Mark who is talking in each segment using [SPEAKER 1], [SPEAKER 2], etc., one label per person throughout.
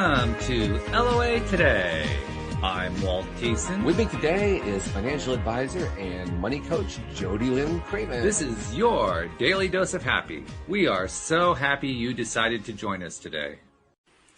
[SPEAKER 1] Welcome to LOA Today. I'm Walt Thiessen.
[SPEAKER 2] With me today is financial advisor and money coach Jody Lynn Craven.
[SPEAKER 1] This is your daily dose of happy. We are so happy you decided to join us today.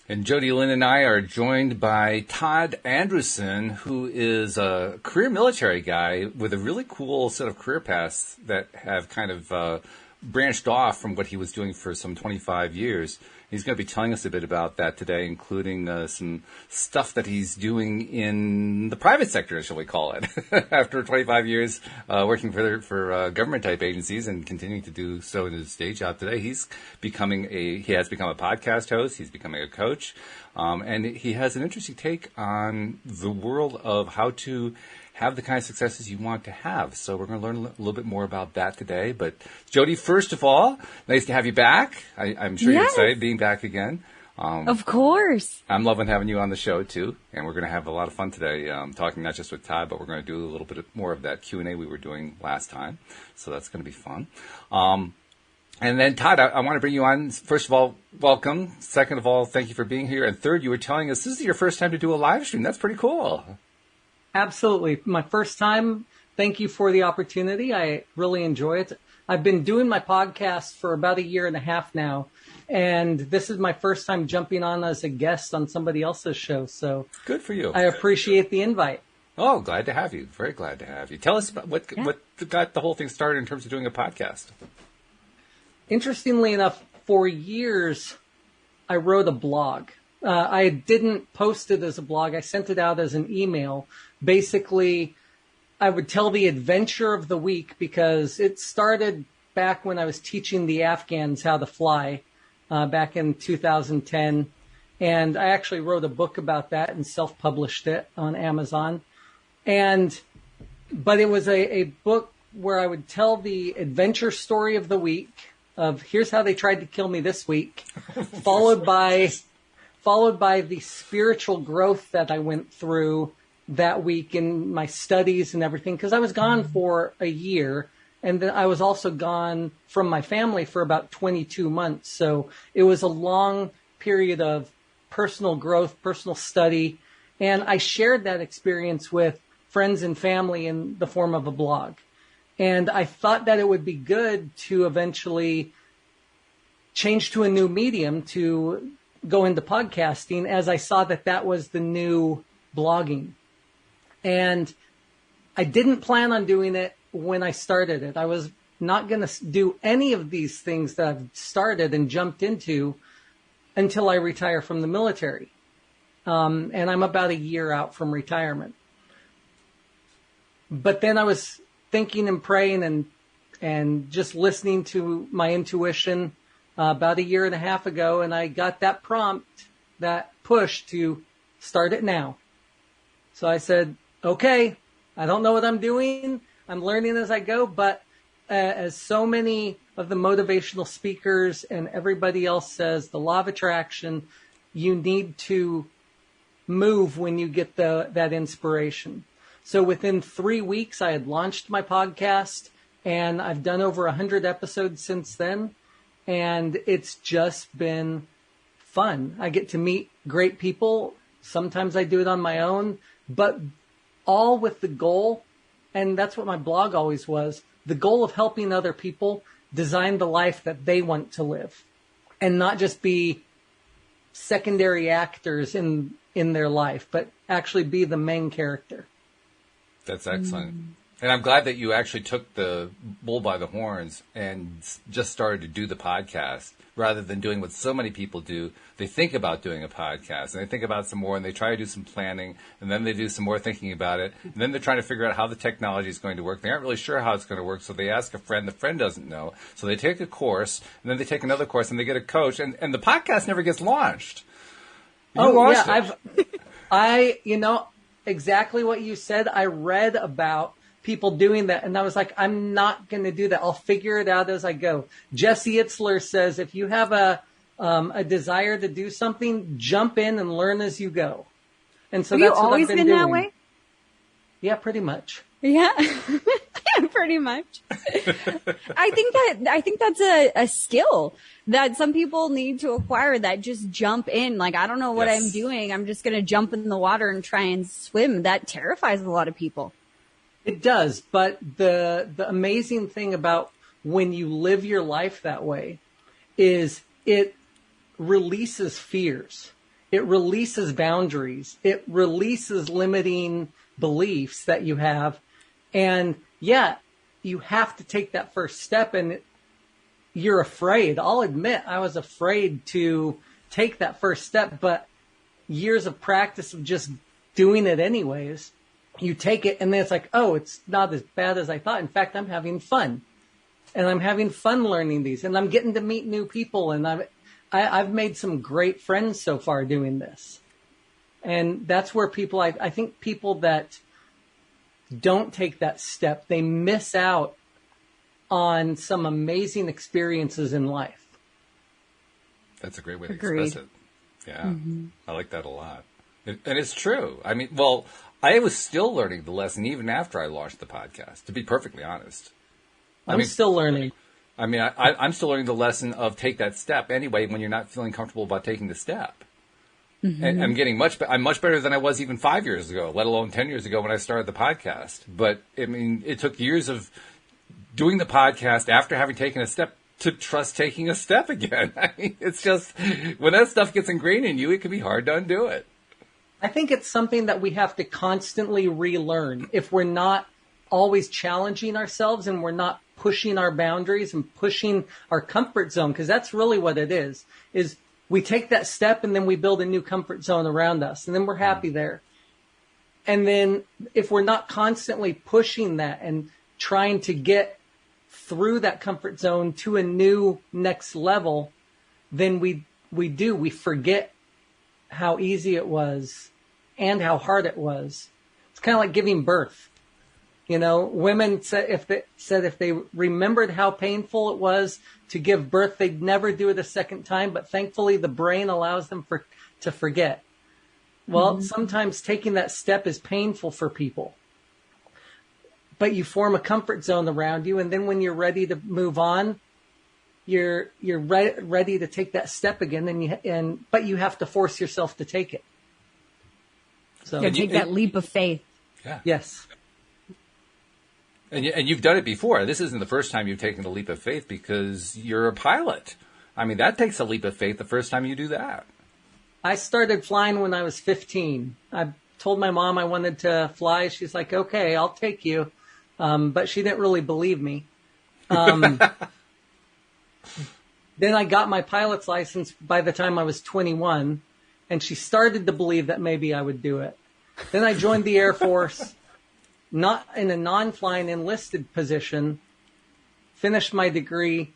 [SPEAKER 1] And Jody Lynn and I are joined by Todd Andrewsen, who is a career military guy with a really cool set of career paths that have kind of branched off from what he was doing for some 25 years. He's going to be telling us a bit about that today, including some stuff that he's doing in the private sector, shall we call it, after 25 years working for government-type agencies and continuing to do so in his day job today. He has become a podcast host. He's becoming a coach, and he has an interesting take on the world of how to have the kind of successes you want to have. So we're going to learn a little bit more about that today. But Jody, first of all, nice to have you back. I'm sure You're excited being back again.
[SPEAKER 3] Of course.
[SPEAKER 1] I'm loving having you on the show, too. And we're going to have a lot of fun today talking not just with Todd, but we're going to do a little bit more of that Q&A we were doing last time. So that's going to be fun. And then, Todd, I want to bring you on. First of all, welcome. Second of all, thank you for being here. And third, you were telling us this is your first time to do a live stream. That's pretty cool.
[SPEAKER 4] Absolutely. My first time. Thank you for the opportunity. I really enjoy it. I've been doing my podcast for about a year and a half now, and this is my first time jumping on as a guest on somebody else's show. So
[SPEAKER 1] good for you.
[SPEAKER 4] I appreciate the invite.
[SPEAKER 1] Oh, glad to have you. Very glad to have you. Tell us about what got the whole thing started in terms of doing a podcast.
[SPEAKER 4] Interestingly enough, for years, I wrote a blog. I didn't post it as a blog. I sent it out as an email. Basically, I would tell the adventure of the week because it started back when I was teaching the Afghans how to fly back in 2010. And I actually wrote a book about that and self-published it on Amazon. But it was a book where I would tell the adventure story of the week of here's how they tried to kill me this week, followed by the spiritual growth that I went through that week in my studies and everything, because I was gone for a year, and then I was also gone from my family for about 22 months. So it was a long period of personal growth, personal study, and I shared that experience with friends and family in the form of a blog. And I thought that it would be good to eventually change to a new medium to go into podcasting, as I saw that was the new blogging. And I didn't plan on doing it when I started it. I was not going to do any of these things that I've started and jumped into until I retire from the military. And I'm about a year out from retirement. But then I was thinking and praying and just listening to my intuition about a year and a half ago, and I got that prompt, that push to start it now. So I said, okay, I don't know what I'm doing. I'm learning as I go, but as so many of the motivational speakers and everybody else says, the law of attraction, you need to move when you get that inspiration. So within 3 weeks, I had launched my podcast, and I've done over 100 episodes since then. And it's just been fun. I get to meet great people. Sometimes I do it on my own, but all with the goal, and that's what my blog always was, the goal of helping other people design the life that they want to live and not just be secondary actors in their life, but actually be the main character.
[SPEAKER 1] That's excellent. And I'm glad that you actually took the bull by the horns and just started to do the podcast rather than doing what so many people do. They think about doing a podcast, and they think about it some more, and they try to do some planning, and then they do some more thinking about it, and then they're trying to figure out how the technology is going to work. They aren't really sure how it's going to work, so they ask a friend. The friend doesn't know. So they take a course, and then they take another course, and they get a coach, and the podcast never gets launched.
[SPEAKER 4] Exactly what you said. I read about people doing that, and I was like, I'm not going to do that. I'll figure it out as I go. Jesse Itzler says, if you have a desire to do something, jump in and learn as you go. And so
[SPEAKER 3] Have
[SPEAKER 4] that's
[SPEAKER 3] you
[SPEAKER 4] what
[SPEAKER 3] always
[SPEAKER 4] I've
[SPEAKER 3] been
[SPEAKER 4] doing.
[SPEAKER 3] that way?
[SPEAKER 4] Yeah, pretty much.
[SPEAKER 3] Yeah. Pretty much. I think that's a skill that some people need to acquire, that just jump in. Like, I don't know what I'm doing. I'm just going to jump in the water and try and swim. That terrifies a lot of people.
[SPEAKER 4] It does. But the amazing thing about when you live your life that way is it releases fears. It releases boundaries. It releases limiting beliefs that you have. And yeah, you have to take that first step, and you're afraid. I'll admit I was afraid to take that first step, but years of practice of just doing it anyways, you take it and then it's like, oh, it's not as bad as I thought. In fact, I'm having fun, and I'm having fun learning these, and I'm getting to meet new people, and I've made some great friends so far doing this. And that's where people, I think people that don't take that step, they miss out on some amazing experiences in life.
[SPEAKER 1] That's a great way to express it. Yeah, I like that a lot. And it's true. I mean, well, I was still learning the lesson even after I launched the podcast, to be perfectly honest.
[SPEAKER 4] I'm still learning.
[SPEAKER 1] I mean, I'm still learning the lesson of take that step anyway when you're not feeling comfortable about taking the step. And I'm getting I'm much better than I was even 5 years ago, let alone 10 years ago when I started the podcast. But I mean, it took years of doing the podcast after having taken a step to trust taking a step again. I mean, it's just, when that stuff gets ingrained in you, it can be hard to undo it.
[SPEAKER 4] I think it's something that we have to constantly relearn. If we're not always challenging ourselves and we're not pushing our boundaries and pushing our comfort zone, because that's really what it is we take that step and then we build a new comfort zone around us, and then we're happy there. And then if we're not constantly pushing that and trying to get through that comfort zone to a new next level, then we forget how easy it was and how hard it was. It's kind of like giving birth. You know, women said if they remembered how painful it was to give birth, they'd never do it a second time. But thankfully, the brain allows them to forget. Well, sometimes taking that step is painful for people, but you form a comfort zone around you, and then when you're ready to move on, you're ready to take that step again, but you have to force yourself to take it. So
[SPEAKER 3] take that leap of faith.
[SPEAKER 1] Yeah.
[SPEAKER 4] Yes.
[SPEAKER 1] And you've done it before. This isn't the first time you've taken the leap of faith, because you're a pilot. I mean, that takes a leap of faith the first time you do that.
[SPEAKER 4] I started flying when I was 15. I told my mom I wanted to fly. She's like, okay, I'll take you. But she didn't really believe me. Then I got my pilot's license by the time I was 21, and she started to believe that maybe I would do it. Then I joined the Air Force, not in a non-flying enlisted position, finished my degree,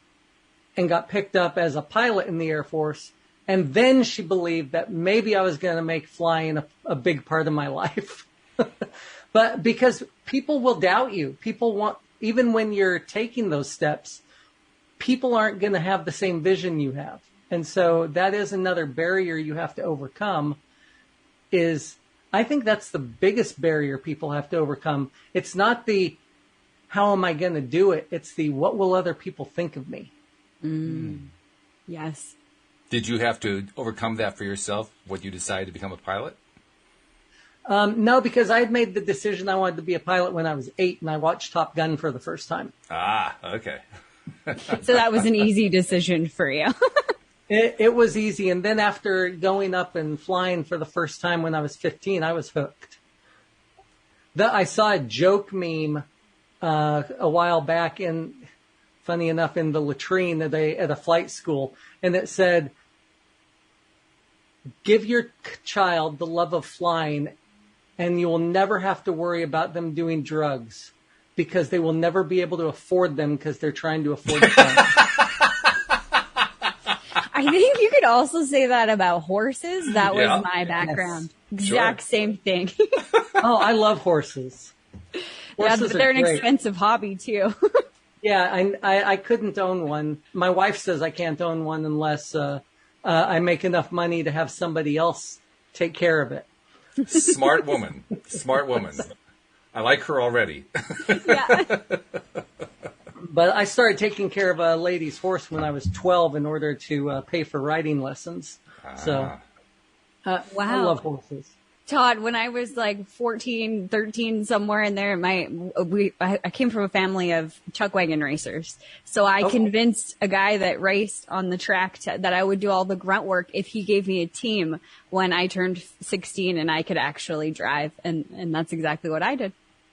[SPEAKER 4] and got picked up as a pilot in the Air Force. And then she believed that maybe I was going to make flying a big part of my life. But because people will doubt you, even when you're taking those steps, people aren't going to have the same vision you have. And so that is another barrier you have to overcome. I think that's the biggest barrier people have to overcome. It's not the, how am I going to do it? It's the, what will other people think of me?
[SPEAKER 3] Yes.
[SPEAKER 1] Did you have to overcome that for yourself when you decided to become a pilot?
[SPEAKER 4] No, because I had made the decision I wanted to be a pilot when I was 8, and I watched Top Gun for the first time.
[SPEAKER 1] Ah, okay.
[SPEAKER 3] So that was an easy decision for you.
[SPEAKER 4] It was easy. And then after going up and flying for the first time when I was 15, I was hooked. I saw a joke meme a while back, funny enough, in the latrine at a flight school. And it said, give your child the love of flying, and you will never have to worry about them doing drugs, because they will never be able to afford them because they're trying to afford flying.
[SPEAKER 3] I think you could also say that about horses. That was my background.
[SPEAKER 4] Yes.
[SPEAKER 3] Exact same thing.
[SPEAKER 4] Oh, I love horses.
[SPEAKER 3] But they're an expensive hobby too.
[SPEAKER 4] Yeah, I couldn't own one. My wife says I can't own one unless I make enough money to have somebody else take care of it.
[SPEAKER 1] Smart woman. Smart woman. I like her already.
[SPEAKER 3] Yeah.
[SPEAKER 4] But I started taking care of a lady's horse when I was 12 in order to pay for riding lessons. So I
[SPEAKER 3] Wow.
[SPEAKER 4] love horses.
[SPEAKER 3] Todd, when I was like 14, 13, somewhere in there, I came from a family of chuck wagon racers. So I convinced a guy that raced on the track that I would do all the grunt work if he gave me a team when I turned 16 and I could actually drive. And that's exactly what I did.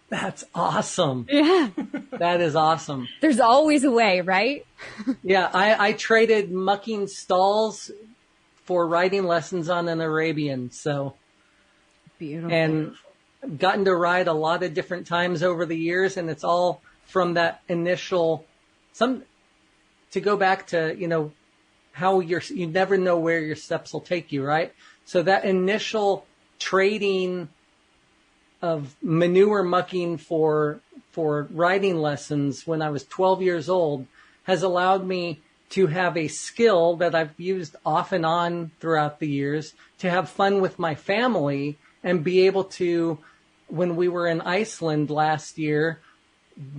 [SPEAKER 4] That's awesome.
[SPEAKER 3] Yeah.
[SPEAKER 4] That is awesome.
[SPEAKER 3] There's always a way, right?
[SPEAKER 4] Yeah, I traded mucking stalls for riding lessons on an Arabian. So,
[SPEAKER 3] Beautiful.
[SPEAKER 4] and gotten to ride a lot of different times over the years. And it's all from that initial, to go back to, how you never know where your steps will take you, right? So that initial trading of manure mucking for riding lessons when I was 12 years old has allowed me to have a skill that I've used off and on throughout the years, to have fun with my family and be able to, when we were in Iceland last year,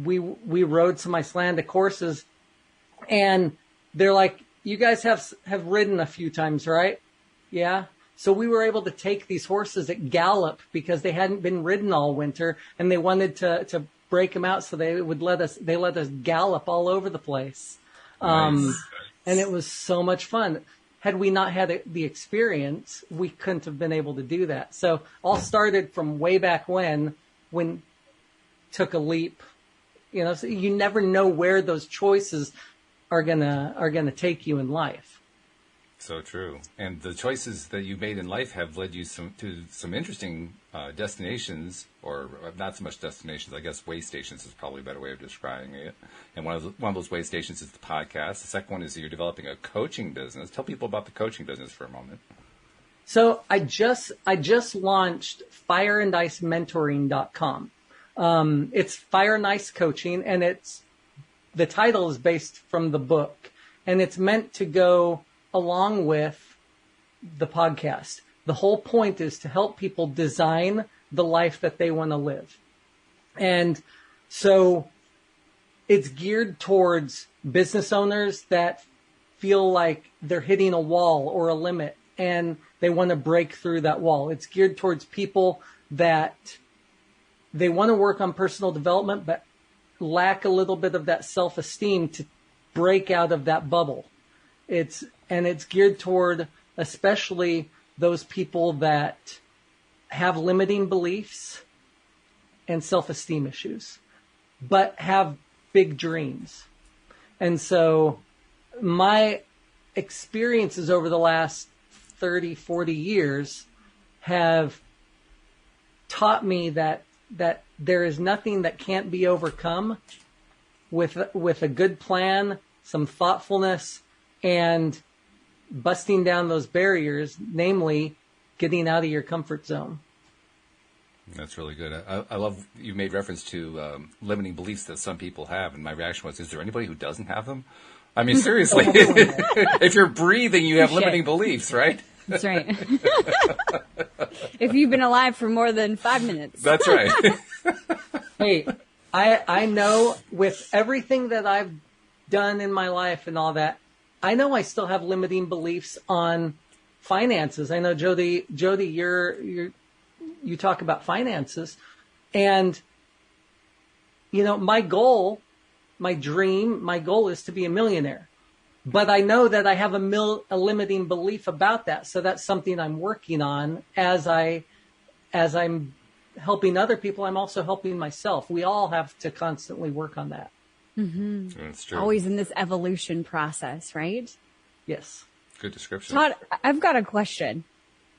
[SPEAKER 4] we rode some Icelandic horses, and they're like, you guys have ridden a few times, right? Yeah. So we were able to take these horses at gallop because they hadn't been ridden all winter, and they wanted to break them out, so they let us gallop all over the place.
[SPEAKER 1] Nice.
[SPEAKER 4] And it was so much fun. Had we not had the experience, we couldn't have been able to do that. So all started from way back when took a leap, so you never know where those choices are gonna take you in life.
[SPEAKER 1] So true. And the choices that you made in life have led you to some interesting destinations, or not so much destinations, I guess way stations is probably a better way of describing it. And one of those way stations is the podcast. The second one is that you're developing a coaching business. Tell people about the coaching business for a moment.
[SPEAKER 4] So I just launched fireandicementoring.com. It's Fire and Ice Coaching, and the title is based from the book, and it's meant to go along with the podcast. The whole point is to help people design the life that they want to live. And so it's geared towards business owners that feel like they're hitting a wall or a limit, and they want to break through that wall. It's geared towards people that they want to work on personal development, but lack a little bit of that self-esteem to break out of that bubble. It's geared toward especially those people that have limiting beliefs and self-esteem issues, but have big dreams. And so my experiences over the last 30, 40 years have taught me that there is nothing that can't be overcome with a good plan, some thoughtfulness, and busting down those barriers, namely getting out of your comfort zone.
[SPEAKER 1] That's really good. I love you made reference to limiting beliefs that some people have, and my reaction was, is there anybody who doesn't have them? I mean, seriously, if you're breathing, you have limiting beliefs, right?
[SPEAKER 3] That's right. If you've been alive for more than 5 minutes.
[SPEAKER 1] That's right.
[SPEAKER 4] Hey, I know with everything that I've done in my life and all that, I know I still have limiting beliefs on finances. I know Jody, you talk about finances, and my goal is to be a millionaire. But I know that I have a limiting belief about that. So that's something I'm working on as I'm helping other people. I'm also helping myself. We all have to constantly work on that.
[SPEAKER 3] Mm-hmm.
[SPEAKER 1] That's true.
[SPEAKER 3] Always in this evolution process, right?
[SPEAKER 4] Yes.
[SPEAKER 1] Good description.
[SPEAKER 3] Todd, I've got a question.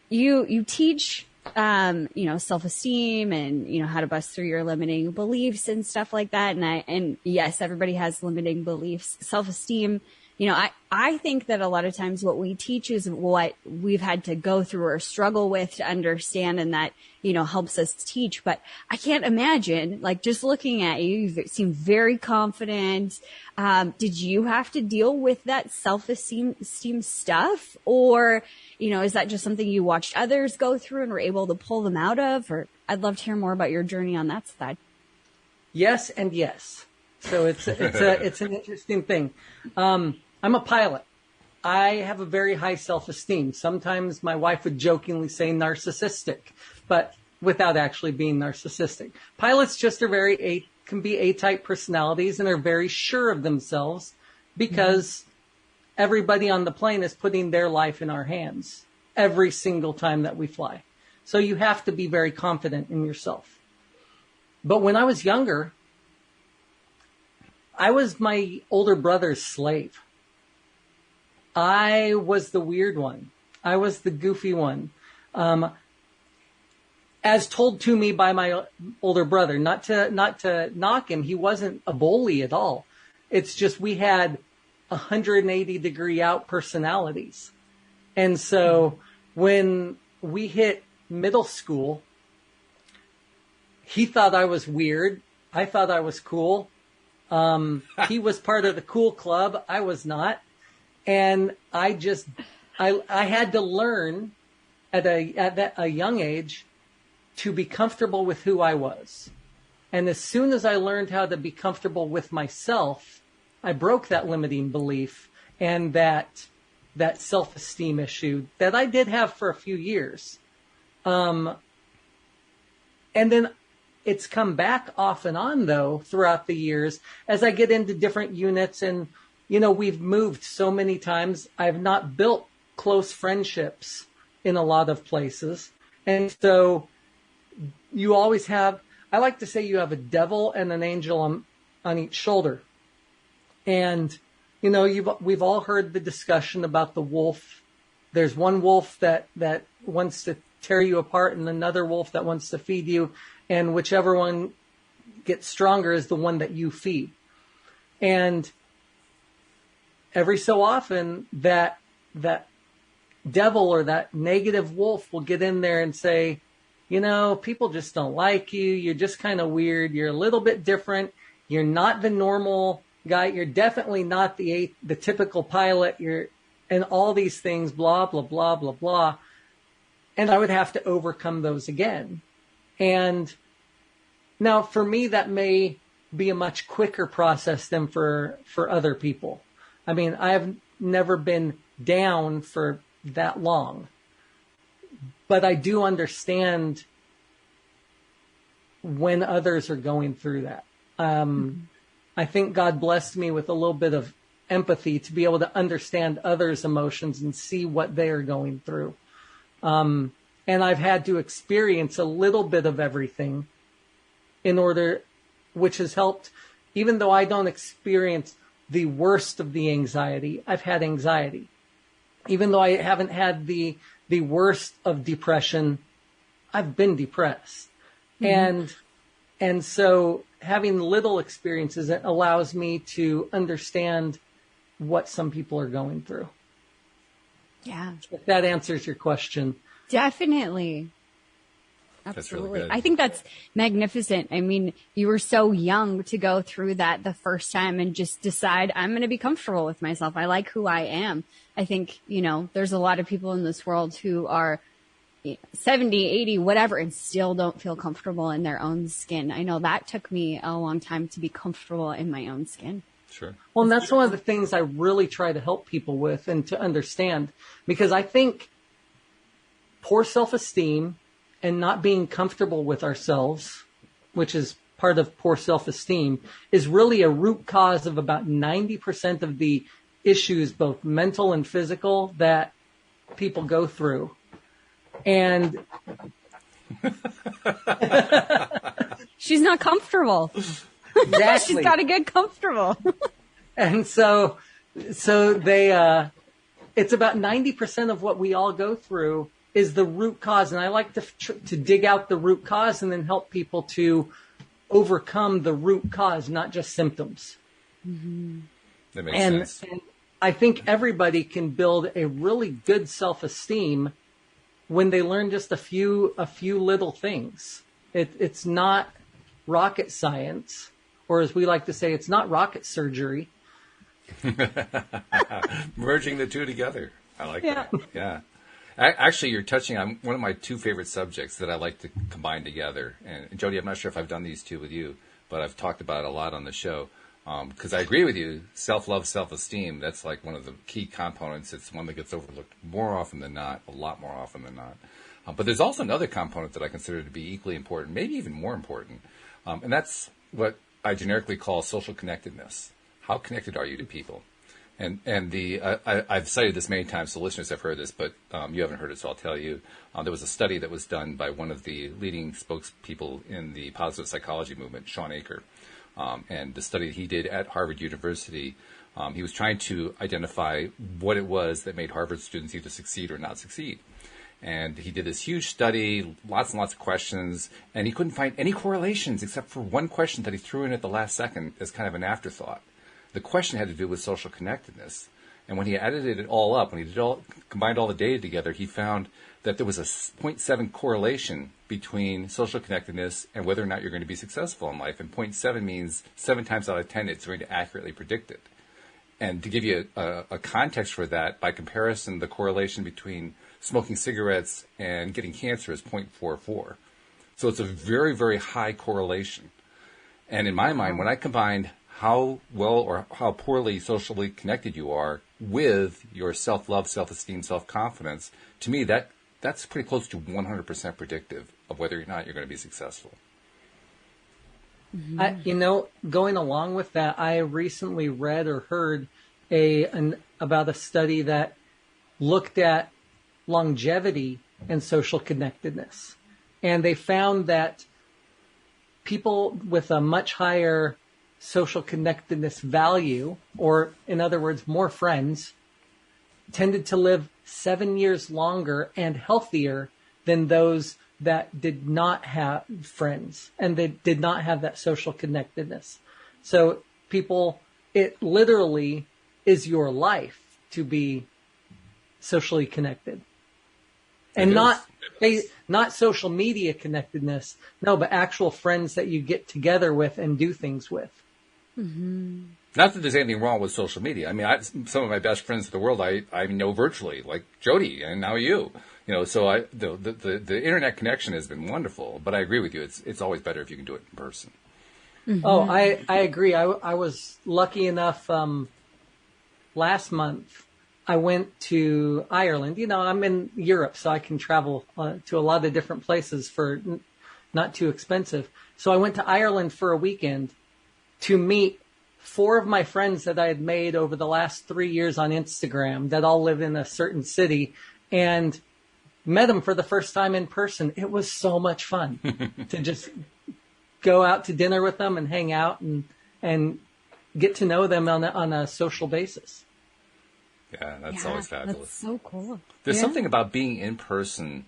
[SPEAKER 3] You teach, self-esteem and, how to bust through your limiting beliefs and stuff like that. And yes, everybody has limiting beliefs. Self-esteem, I think that a lot of times what we teach is what we've had to go through or struggle with to understand, and that, helps us teach. But I can't imagine, like, just looking at you, you seem very confident. Did you have to deal with that self-esteem stuff? Or, is that just something you watched others go through and were able to pull them out of? Or I'd love to hear more about your journey on that side.
[SPEAKER 4] Yes and yes. So it's an interesting thing. I'm a pilot. I have a very high self-esteem. Sometimes my wife would jokingly say narcissistic, but without actually being narcissistic. Pilots just are can be A-type personalities and are very sure of themselves because everybody on the plane is putting their life in our hands every single time that we fly. So you have to be very confident in yourself. But when I was younger, I was my older brother's slave. I was the weird one. I was the goofy one. As told to me by my older brother, not to knock him. He wasn't a bully at all. It's just we had 180-degree out personalities. And so when we hit middle school, he thought I was weird. I thought I was cool. He was part of the cool club. I was not. And I had to learn at a young age to be comfortable with who I was. And as soon as I learned how to be comfortable with myself, I broke that limiting belief and that self-esteem issue that I did have for a few years. And then it's come back off and on, though, throughout the years as I get into different units. And, we've moved so many times. I've not built close friendships in a lot of places. And so you always have, I like to say you have a devil and an angel on each shoulder. And, we've all heard the discussion about the wolf. There's one wolf that wants to tear you apart and another wolf that wants to feed you. And whichever one gets stronger is the one that you feed. And every so often that devil or that negative wolf will get in there and say, people just don't like you. You're just kind of weird. You're a little bit different. You're not the normal guy. You're definitely not the typical pilot. And all these things, blah, blah, blah, blah, blah. And I would have to overcome those again. And now for me, that may be a much quicker process than for other people. I mean, I have never been down for that long, but I do understand when others are going through that. I think God blessed me with a little bit of empathy to be able to understand others' emotions and see what they are going through. And I've had to experience a little bit of everything which has helped, even though I don't experience the worst of the anxiety, I've had anxiety. Even though I haven't had the worst of depression, I've been depressed. Mm-hmm. And so having little experiences, it allows me to understand what some people are going through.
[SPEAKER 3] Yeah.
[SPEAKER 4] If that answers your question.
[SPEAKER 3] Definitely. Absolutely.
[SPEAKER 1] Really
[SPEAKER 3] I think that's magnificent. I mean, you were so young to go through that the first time and just decide, I'm going to be comfortable with myself. I like who I am. I think, there's a lot of people in this world who are 70, 80, whatever, and still don't feel comfortable in their own skin. I know that took me a long time to be comfortable in my own skin.
[SPEAKER 1] Sure.
[SPEAKER 4] Well, and that's one of the things I really try to help people with and to understand, because I think poor self-esteem and not being comfortable with ourselves, which is part of poor self-esteem, is really a root cause of about 90% of the issues, both mental and physical, that people go through. And
[SPEAKER 3] she's not comfortable.
[SPEAKER 4] Exactly.
[SPEAKER 3] She's got to get comfortable.
[SPEAKER 4] And so they, it's about 90% of what we all go through is the root cause. And I like to dig out the root cause and then help people to overcome the root cause, not just symptoms.
[SPEAKER 1] Mm-hmm. That makes sense.
[SPEAKER 4] I think everybody can build a really good self-esteem when they learn just a few little things. It's not rocket science, or as we like to say, it's not rocket surgery.
[SPEAKER 1] Merging the two together. I like that. Yeah. Actually, you're touching on one of my two favorite subjects that I like to combine together. And Jody, I'm not sure if I've done these two with you, but I've talked about it a lot on the show. Because I agree with you, self-love, self-esteem, that's like one of the key components. It's one that gets overlooked more often than not, a lot more often than not. But there's also another component that I consider to be equally important, maybe even more important. And that's what I generically call social connectedness. How connected are you to people? And I've cited this many times, so listeners have heard this, but you haven't heard it, so I'll tell you. There was a study that was done by one of the leading spokespeople in the positive psychology movement, Sean Aker. And the study he did at Harvard University, he was trying to identify what it was that made Harvard students either succeed or not succeed. And he did this huge study, lots and lots of questions, and he couldn't find any correlations except for one question that he threw in at the last second as kind of an afterthought. The question had to do with social connectedness. And when he added it all up, when he combined all the data together, he found that there was a 0.7 correlation between social connectedness and whether or not you're going to be successful in life. And 0.7 means 7 times out of 10, it's going to accurately predict it. And to give you a context for that, by comparison, the correlation between smoking cigarettes and getting cancer is 0.44. So it's a very, very high correlation. And in my mind, when I combined how well or how poorly socially connected you are with your self-love, self-esteem, self-confidence, to me, that's pretty close to 100% predictive of whether or not you're going to be successful.
[SPEAKER 4] Going along with that, I recently read or heard about a study that looked at longevity and social connectedness. And they found that people with a much higher social connectedness value, or in other words, more friends, tended to live 7 years longer and healthier than those that did not have friends and they did not have that social connectedness. So it literally is your life to be socially connected. And not social media connectedness, no, but actual friends that you get together with and do things with.
[SPEAKER 1] Mm-hmm. Not that there's anything wrong with social media. I mean, some of my best friends in the world I know virtually, like Jody and now you. So the internet connection has been wonderful. But I agree with you. It's always better if you can do it in person.
[SPEAKER 4] Mm-hmm. Oh, I agree. I was lucky enough. Last month, I went to Ireland. I'm in Europe, so I can travel to a lot of different places for not too expensive. So I went to Ireland for a weekend to meet 4 of my friends that I had made over the last 3 years on Instagram that all live in a certain city, and met them for the first time in person. It was so much fun to just go out to dinner with them and hang out and get to know them on a social basis.
[SPEAKER 1] Yeah, that's always fabulous.
[SPEAKER 3] That's so cool.
[SPEAKER 1] There's something about being in person.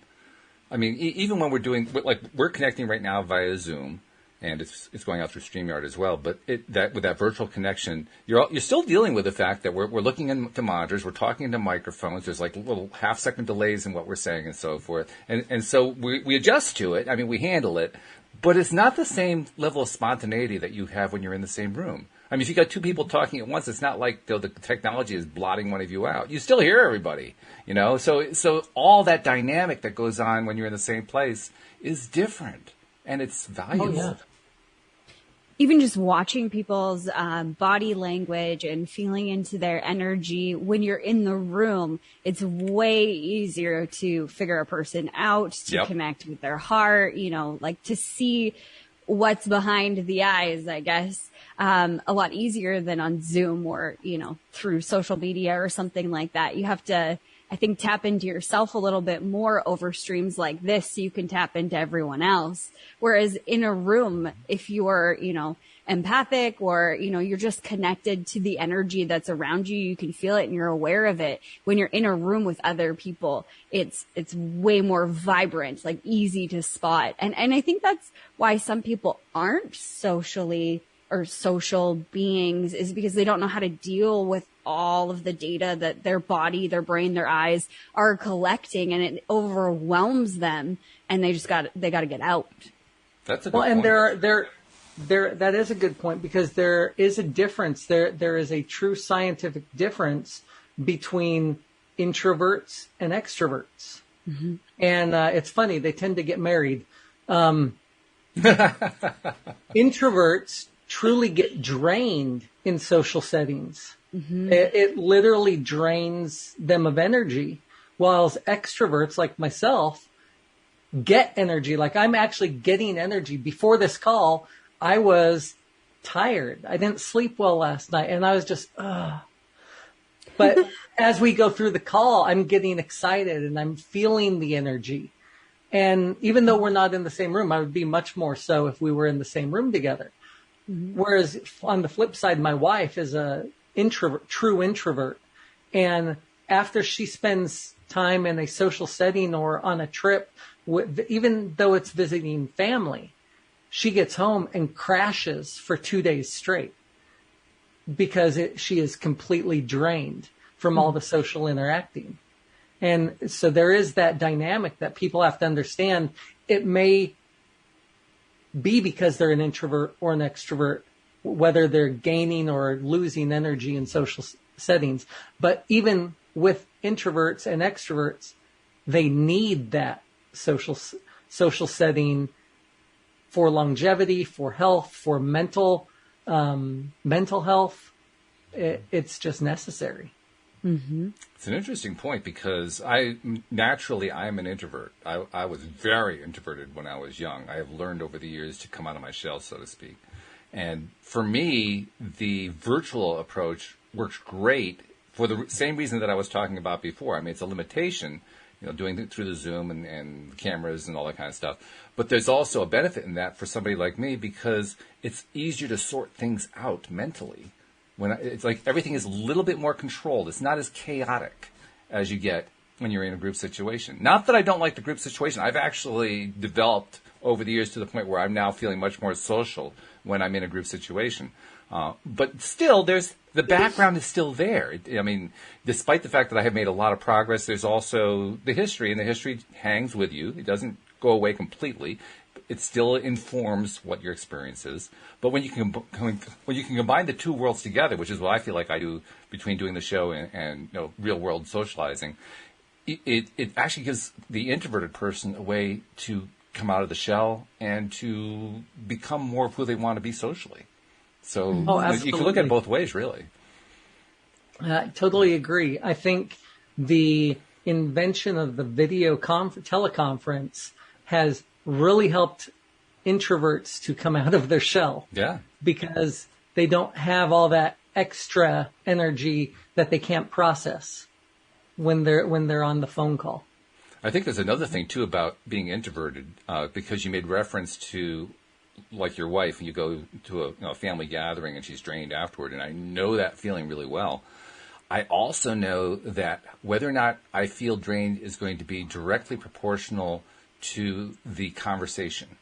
[SPEAKER 1] I mean, even when we're connecting right now via Zoom, and it's going out through StreamYard as well. But with that virtual connection, you're still dealing with the fact that we're looking into monitors, we're talking into microphones. There's like little half-second delays in what we're saying and so forth. And so we adjust to it. I mean, we handle it. But it's not the same level of spontaneity that you have when you're in the same room. I mean, if you got 2 people talking at once, it's not like the technology is blotting one of you out. You still hear everybody, So all that dynamic that goes on when you're in the same place is different, and it's valuable.
[SPEAKER 4] Oh, yeah.
[SPEAKER 3] Even just watching people's body language and feeling into their energy when you're in the room, it's way easier to figure a person out, to connect with their heart, to see what's behind the eyes, I guess, a lot easier than on Zoom or, through social media or something like that. You have to, I think, tap into yourself a little bit more over streams like this so you can tap into everyone else. Whereas in a room, if you're, empathic or, you're just connected to the energy that's around you, you can feel it and you're aware of it. When you're in a room with other people, it's way more vibrant, like easy to spot. And I think that's why some people aren't socially or social beings, is because they don't know how to deal with all of the data that their body, their brain, their eyes are collecting, and it overwhelms them, and they got to get out.
[SPEAKER 1] That's a good point.
[SPEAKER 4] And that is a good point, because there is a difference. There is a true scientific difference between introverts and extroverts. Mm-hmm. And it's funny, they tend to get married. Introverts truly get drained in social settings. Mm-hmm. It literally drains them of energy, whilst extroverts like myself get energy. Like, I'm actually getting energy. Before this call, I was tired. I didn't sleep well last night, and I was just, But as we go through the call, I'm getting excited and I'm feeling the energy. And even though we're not in the same room, I would be much more so if we were in the same room together. Mm-hmm. Whereas on the flip side, my wife is a true introvert. And after she spends time in a social setting or on a trip, even though it's visiting family, she gets home and crashes for 2 days straight, because she is completely drained from all the social interacting. And so there is that dynamic that people have to understand. It may be because they're an introvert or an extrovert, whether they're gaining or losing energy in social settings. But even with introverts and extroverts, they need that social setting for longevity, for health, for mental health. It's just necessary.
[SPEAKER 1] Mm-hmm. It's an interesting point, because I'm an introvert. I was very introverted when I was young. I have learned over the years to come out of my shell, so to speak. And for me, the virtual approach works great for the same reason that I was talking about before. I mean, it's a limitation, doing it through the Zoom and cameras and all that kind of stuff. But there's also a benefit in that for somebody like me, because it's easier to sort things out mentally. It's like everything is a little bit more controlled. It's not as chaotic as you get when you're in a group situation. Not that I don't like the group situation. I've actually developed over the years to the point where I'm now feeling much more social when I'm in a group situation. But still, the background is still there. I mean, despite the fact that I have made a lot of progress, there's also the history, and the history hangs with you. It doesn't go away completely. It still informs what your experience is. But when you can combine the two worlds together, which is what I feel like I do between doing the show and real world socializing, it actually gives the introverted person a way to come out of the shell and to become more of who they want to be socially. So you can look at it both ways, really.
[SPEAKER 4] I totally agree. I think the invention of the video teleconference has really helped introverts to come out of their shell.
[SPEAKER 1] Yeah.
[SPEAKER 4] Because they don't have all that extra energy that they can't process when they're on the phone call.
[SPEAKER 1] I think there's another thing too about being introverted, because you made reference to, like, your wife, and you go to a family gathering and she's drained afterward, and I know that feeling really well. I also know that whether or not I feel drained is going to be directly proportional to the conversation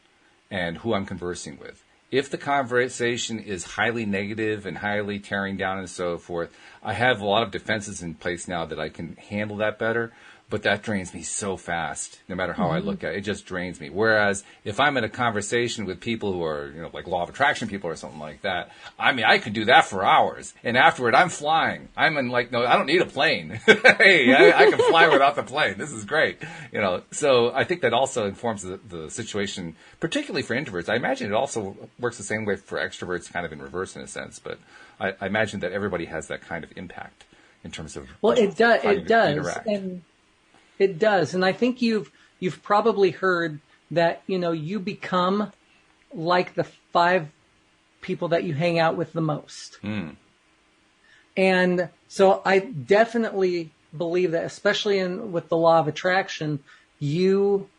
[SPEAKER 1] and who I'm conversing with. If the conversation is highly negative and highly tearing down and so forth, I have a lot of defenses in place now that I can handle that better. But that drains me so fast, no matter how I look at it. It just drains me. Whereas if I'm in a conversation with people who are, like law of attraction people or something like that, I mean, I could do that for hours. And afterward, I'm flying. I'm in no, I don't need a plane. Hey, I can fly without the plane. This is great. So I think that also informs the situation, particularly for introverts. I imagine it also works the same way for extroverts, kind of in reverse in a sense. But I imagine that everybody has that kind of impact in terms of
[SPEAKER 4] it does.
[SPEAKER 1] Interact.
[SPEAKER 4] It does. And I think you've probably heard that, you become like the 5 people that you hang out with the most. Mm. And so I definitely believe that, especially with the law of attraction, you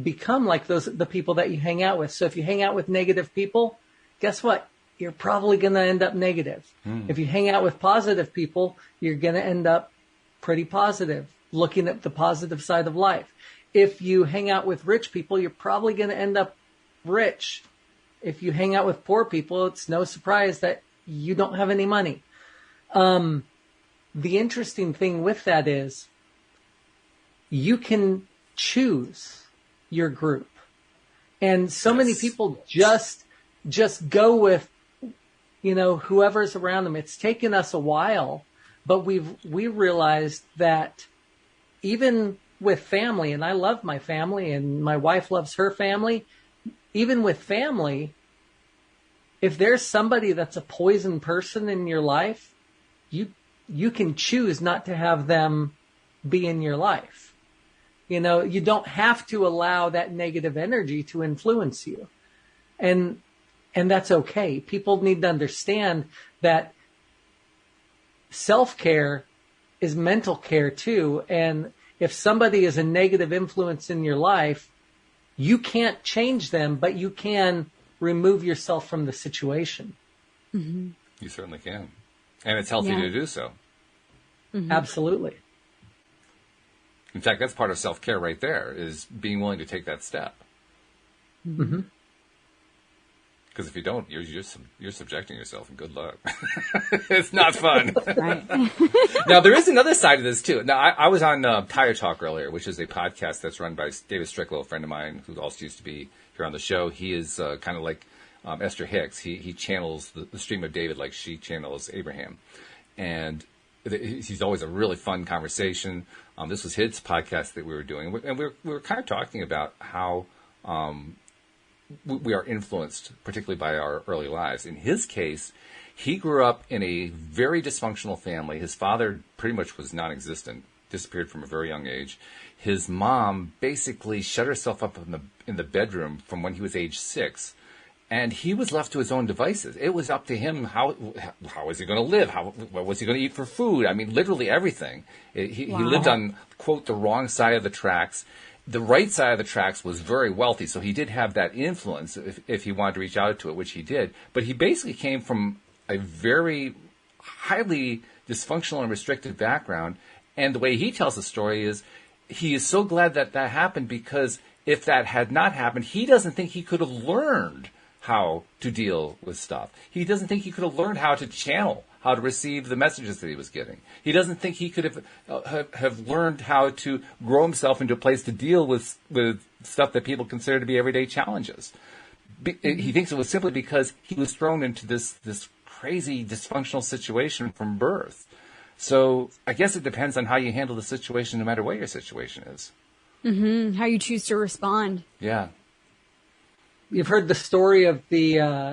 [SPEAKER 4] become like the people that you hang out with. So if you hang out with negative people, guess what? You're probably going to end up negative. Mm. If you hang out with positive people, you're going to end up pretty positive, looking at the positive side of life. If you hang out with rich people, you're probably going to end up rich. If you hang out with poor people, it's no surprise that you don't have any money. the interesting thing with that is you can choose your group. And so many people just go with, whoever's around them. It's taken us a while, but we realized that even with family, and I love my family and my wife loves her family, even with family, if there's somebody that's a poison person in your life, you can choose not to have them be in your life. You don't have to allow that negative energy to influence you. And that's okay. People need to understand that self-care is mental care too. And if somebody is a negative influence in your life, you can't change them, but you can remove yourself from the situation.
[SPEAKER 1] Mm-hmm. You certainly can. And it's healthy to do so.
[SPEAKER 4] Mm-hmm. Absolutely.
[SPEAKER 1] In fact, that's part of self-care right there, is being willing to take that step.
[SPEAKER 4] Mm-hmm.
[SPEAKER 1] Because if you don't, you're subjecting yourself, and good luck. It's not fun.
[SPEAKER 3] Right.
[SPEAKER 1] Now, there is another side of this, too. Now, I was on Tire Talk earlier, which is a podcast that's run by David Stricklow, a friend of mine who also used to be here on the show. He is kind of like Esther Hicks. He channels the stream of David like she channels Abraham. And he's always a really fun conversation. This was his podcast that we were doing. And we were kind of talking about how we are influenced, particularly by our early lives. In his case, he grew up in a very dysfunctional family. His father pretty much was non-existent, disappeared from a very young age. His mom basically shut herself up in the bedroom from when he was age 6. And he was left to his own devices. It was up to him how was he going to live? What was he going to eat for food? I mean, literally everything. He lived on, quote, the wrong side of the tracks. The right side of the tracks was very wealthy, so he did have that influence if he wanted to reach out to it, which he did. But he basically came from a very highly dysfunctional and restricted background. And the way he tells the story is he is so glad that happened, because if that had not happened, he doesn't think he could have learned how to deal with stuff. He doesn't think he could have learned how to channel, how to receive the messages that he was getting. He doesn't think he could have learned how to grow himself into a place to deal with stuff that people consider to be everyday challenges. He thinks it was simply because he was thrown into this crazy dysfunctional situation from birth. So I guess it depends on how you handle the situation, no matter what your situation is.
[SPEAKER 3] Mm-hmm. How you choose to respond.
[SPEAKER 1] Yeah.
[SPEAKER 4] You've heard the story of the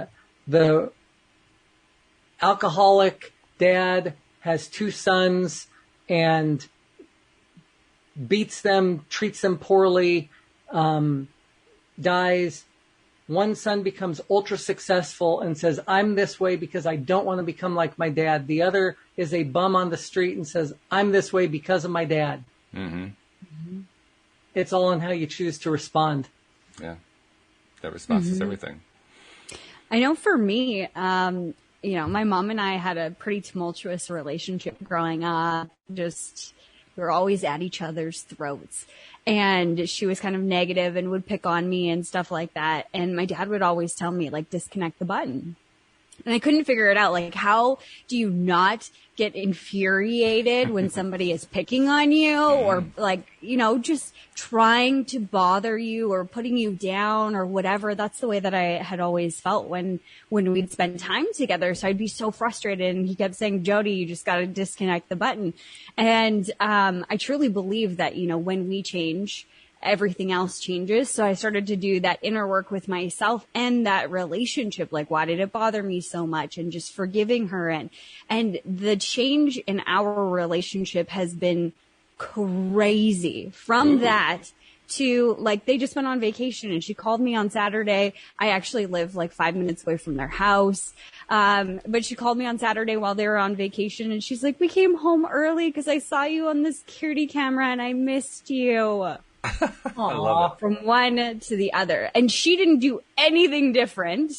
[SPEAKER 4] alcoholic dad has 2 sons and beats them, treats them poorly, dies. One son becomes ultra successful and says, I'm this way because I don't want to become like my dad. The other is a bum on the street and says, I'm this way because of my dad.
[SPEAKER 1] Mm-hmm.
[SPEAKER 3] Mm-hmm.
[SPEAKER 4] It's all on how you choose to respond.
[SPEAKER 1] Yeah. That response is everything.
[SPEAKER 3] I know for me, my mom and I had a pretty tumultuous relationship growing up. We were always at each other's throats. And she was kind of negative and would pick on me and stuff like that. And my dad would always tell me, disconnect the button. And I couldn't figure it out. How do you not get infuriated when somebody is picking on you or just trying to bother you or putting you down or whatever? That's the way that I had always felt when we'd spend time together. So I'd be so frustrated. And he kept saying, Jody, you just got to disconnect the button. And I truly believe that, when we change, everything else changes. So I started to do that inner work with myself and that relationship. Why did it bother me so much? And just forgiving her. And the change in our relationship has been crazy from that to they just went on vacation and she called me on Saturday. I actually live 5 minutes away from their house. But she called me on Saturday while they were on vacation and she's like, we came home early because I saw you on the security camera and I missed you.
[SPEAKER 1] I love it.
[SPEAKER 3] From one to the other. And she didn't do anything different,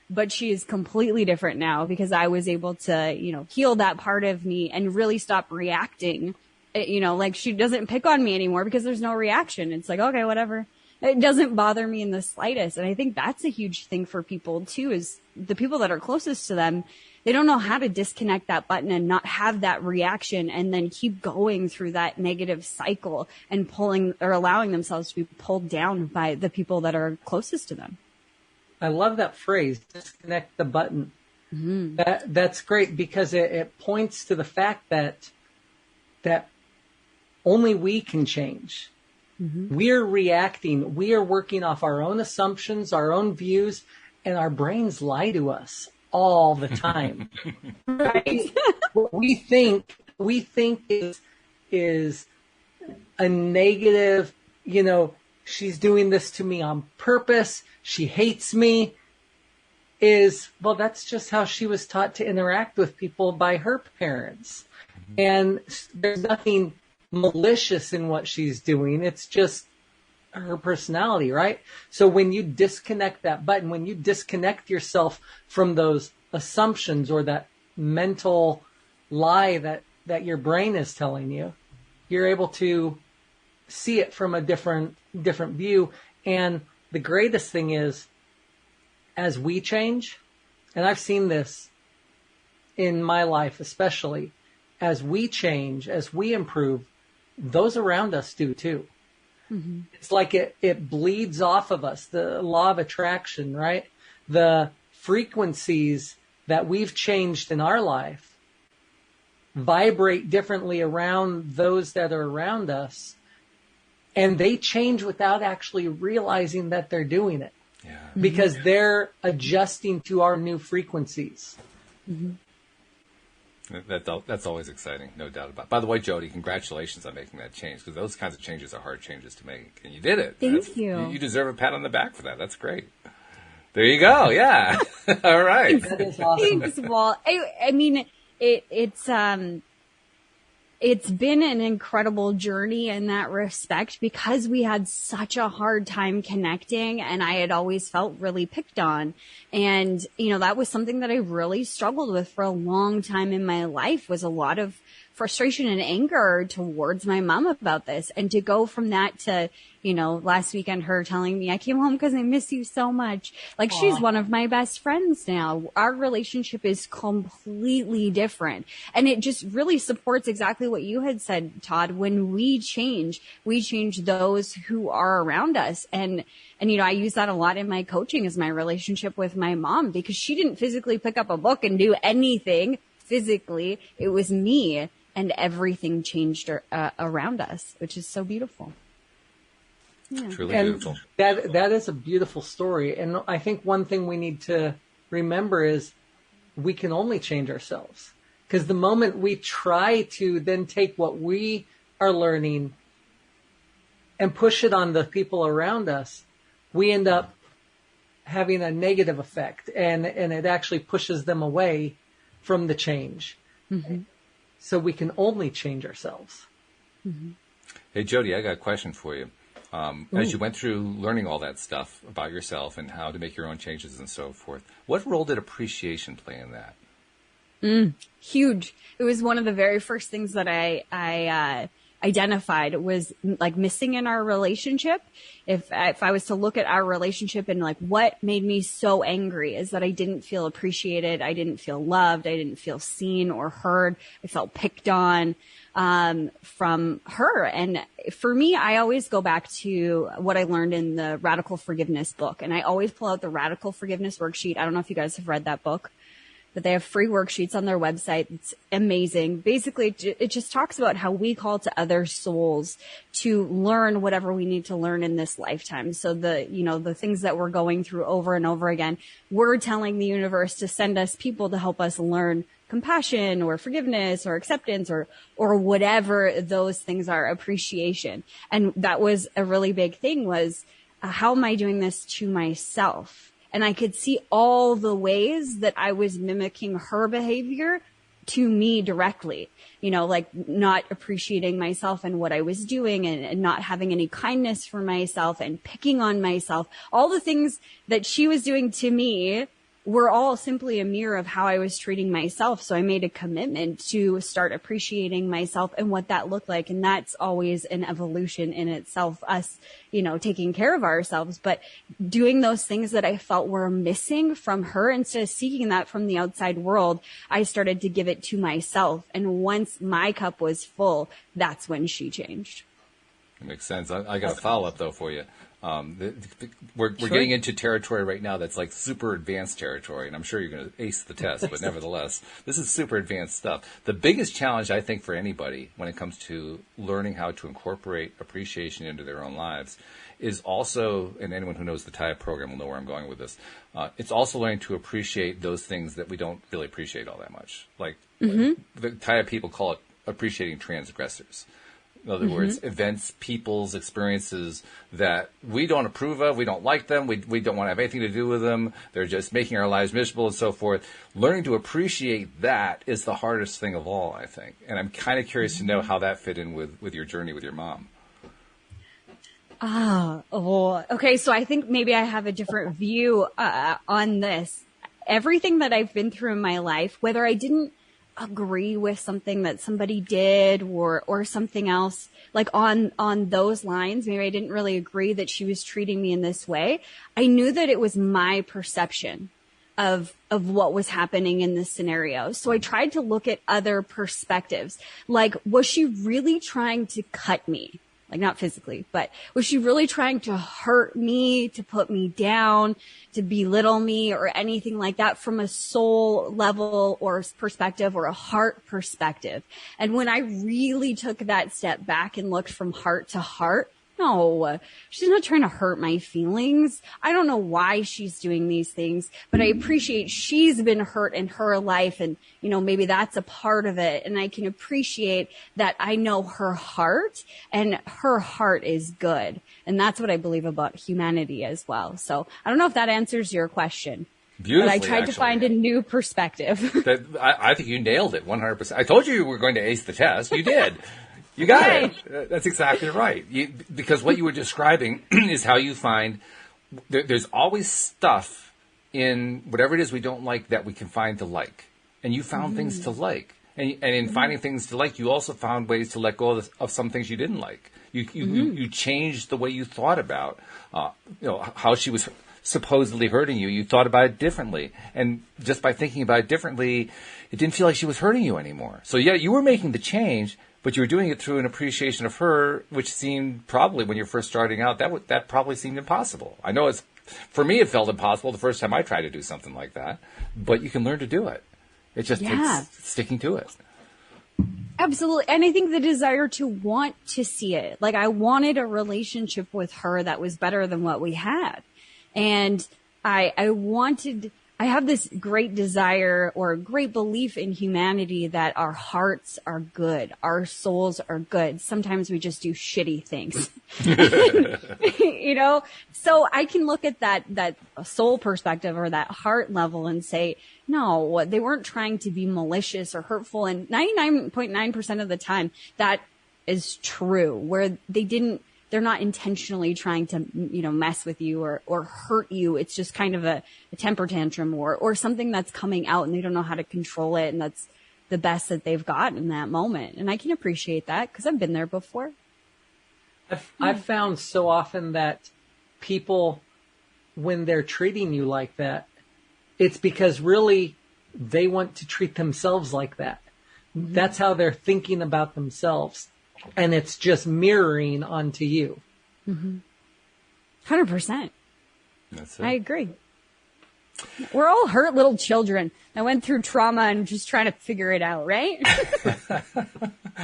[SPEAKER 3] but she is completely different now because I was able to, heal that part of me and really stop reacting. She doesn't pick on me anymore because there's no reaction. It's okay, whatever. It doesn't bother me in the slightest. And I think that's a huge thing for people too, is the people that are closest to them. they don't know how to disconnect that button and not have that reaction and then keep going through that negative cycle and pulling or allowing themselves to be pulled down by the people that are closest to them.
[SPEAKER 4] I love that phrase, disconnect the button.
[SPEAKER 3] Mm-hmm.
[SPEAKER 4] That's great because it points to the fact that only we can change. Mm-hmm. We're reacting. We are working off our own assumptions, our own views, and our brains lie to us all the time. Right? What we think is a negative, she's doing this to me on purpose. She hates me. That's just how she was taught to interact with people by her parents. And there's nothing malicious in what she's doing. It's just her personality, right? So when you disconnect that button, when you disconnect yourself from those assumptions or that mental lie that your brain is telling you, you're able to see it from a different view. And the greatest thing is, as we change, and I've seen this in my life especially, as we change, as we improve, those around us do too. Mm-hmm. It's like it bleeds off of us, the law of attraction, right? The frequencies that we've changed in our life vibrate differently around those that are around us, and they change without actually realizing that they're doing it. Yeah. Because they're adjusting to our new frequencies.
[SPEAKER 1] Mm-hmm. That's always exciting, no doubt about it. By the way, Jody, congratulations on making that change, because those kinds of changes are hard changes to make, and you did it.
[SPEAKER 3] Thank you.
[SPEAKER 1] You deserve a pat on the back for that. That's great. There you go. Yeah. All right.
[SPEAKER 4] That is awesome.
[SPEAKER 3] Thanks, Walt. I mean, it's been an incredible journey in that respect because we had such a hard time connecting, and I had always felt really picked on. And, that was something that I really struggled with for a long time in my life, was a lot of frustration and anger towards my mom about this. And to go from that to, last weekend, her telling me, I came home because I miss you so much. Like, Aww. She's one of my best friends now. Our relationship is completely different. And it just really supports exactly what you had said, Todd. When we change those who are around us. And I use that a lot in my coaching, is my relationship with my mom, because she didn't physically pick up a book and do anything physically. It was me, and everything changed around us, which is so beautiful. Yeah.
[SPEAKER 1] Truly beautiful.
[SPEAKER 4] That is a beautiful story. And I think one thing we need to remember is we can only change ourselves. Because the moment we try to then take what we are learning and push it on the people around us, we end up having a negative effect, and it actually pushes them away from the change. Mm-hmm. So we can only change ourselves.
[SPEAKER 1] Mm-hmm. Hey, Jody, I got a question for you. As you went through learning all that stuff about yourself and how to make your own changes and so forth, what role did appreciation play in that?
[SPEAKER 3] Huge. It was one of the very first things that I identified was like missing in our relationship. If I was to look at our relationship and like what made me so angry is that I didn't feel appreciated. I didn't feel loved. I didn't feel seen or heard. I felt picked on from her. And for me, I always go back to what I learned in the Radical Forgiveness book. And I always pull out the Radical Forgiveness worksheet. I don't know if you guys have read that book, but they have free worksheets on their website. It's amazing. Basically, it just talks about how we call to other souls to learn whatever we need to learn in this lifetime. So the things that we're going through over and over again, we're telling the universe to send us people to help us learn compassion or forgiveness or acceptance or whatever those things are, appreciation. And that was a really big thing, was how am I doing this to myself? And I could see all the ways that I was mimicking her behavior to me directly, like not appreciating myself and what I was doing, and not having any kindness for myself and picking on myself. All the things that she was doing to me were all simply a mirror of how I was treating myself. So I made a commitment to start appreciating myself and what that looked like. And that's always an evolution in itself, us, taking care of ourselves, but doing those things that I felt were missing from her, instead of seeking that from the outside world, I started to give it to myself. And once my cup was full, that's when she changed.
[SPEAKER 1] That makes sense. I got a follow-up, though, for you. We're getting into territory right now that's like super advanced territory, and I'm sure you're going to ace the test, but nevertheless, this is super advanced stuff. The biggest challenge, I think, for anybody when it comes to learning how to incorporate appreciation into their own lives is also, and anyone who knows the TIA program will know where I'm going with this, it's also learning to appreciate those things that we don't really appreciate all that much. Like the TIA people call it appreciating transgressors. In other words, events, people's experiences that we don't approve of, we don't like them, we don't want to have anything to do with them, they're just making our lives miserable and so forth. Learning to appreciate that is the hardest thing of all, I think. And I'm kind of curious to know how that fit in with your journey with your mom.
[SPEAKER 3] Okay. So I think maybe I have a different view on this. Everything that I've been through in my life, whether I didn't agree with something that somebody did or something else, like on those lines, maybe I didn't really agree that she was treating me in this way. I knew that it was my perception of what was happening in this scenario. So I tried to look at other perspectives. Like, was she really trying to cut me? Like, not physically, but was she really trying to hurt me, to put me down, to belittle me, or anything like that from a soul level or perspective or a heart perspective? And when I really took that step back and looked from heart to heart, no, she's not trying to hurt my feelings. I don't know why she's doing these things, but I appreciate she's been hurt in her life, and, maybe that's a part of it. And I can appreciate that I know her heart, and her heart is good. And that's what I believe about humanity as well. So I don't know if that answers your question.
[SPEAKER 1] Beautifully,
[SPEAKER 3] but I tried to find a new perspective.
[SPEAKER 1] I think you nailed it 100%. I told you were going to ace the test. You did. You got it. That's exactly right. Because what you were describing is how you find there's always stuff in whatever it is we don't like that we can find to like. And you found things to like. And in finding things to like, you also found ways to let go of some things you didn't like. You changed the way you thought about how she was supposedly hurting you. You thought about it differently. And just by thinking about it differently, it didn't feel like she was hurting you anymore. So, yeah, you were making the change, but you were doing it through an appreciation of her, which seemed probably, when you're first starting out, that probably seemed impossible. I know for me, it felt impossible the first time I tried to do something like that, but you can learn to do it. It just takes sticking to it.
[SPEAKER 3] Absolutely. And I think the desire to want to see it. Like, I wanted a relationship with her that was better than what we had. And I have this great desire or great belief in humanity that our hearts are good. Our souls are good. Sometimes we just do shitty things, so I can look at that soul perspective or that heart level and say, no, they weren't trying to be malicious or hurtful. And 99.9% of the time that is true, where they're not intentionally trying to, mess with you or hurt you. It's just kind of a temper tantrum or something that's coming out and they don't know how to control it. And that's the best that they've got in that moment. And I can appreciate that because I've been there before.
[SPEAKER 4] I've found so often that people, when they're treating you like that, it's because really they want to treat themselves like that. That's how they're thinking about themselves. And it's just mirroring onto you.
[SPEAKER 3] 100%.
[SPEAKER 1] That's it.
[SPEAKER 3] I agree. We're all hurt little children that went through trauma and just trying to figure it out, right?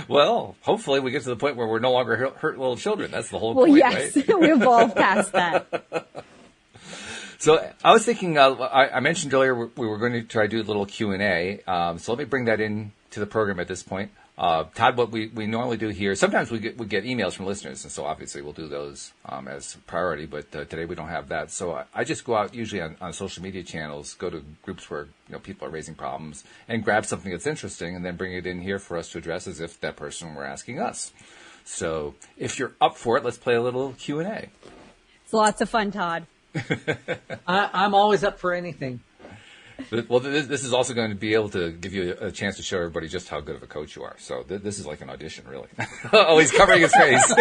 [SPEAKER 1] Well, hopefully we get to the point where we're no longer hurt little children. That's the whole point,
[SPEAKER 3] yes,
[SPEAKER 1] right?
[SPEAKER 3] We evolved past that.
[SPEAKER 1] So I was thinking, I mentioned earlier we were going to try to do a little Q&A. So let me bring that in to the program at this point. Todd, what we normally do here, sometimes we get emails from listeners, and so obviously we'll do those as priority, but today we don't have that. So I just go out usually on social media channels, go to groups where people are raising problems, and grab something that's interesting, and then bring it in here for us to address as if that person were asking us. So if you're up for it, let's play a little Q&A.
[SPEAKER 3] It's lots of fun, Todd.
[SPEAKER 4] I'm always up for anything.
[SPEAKER 1] Well, this is also going to be able to give you a chance to show everybody just how good of a coach you are. So this is like an audition, really. Oh, he's covering his face.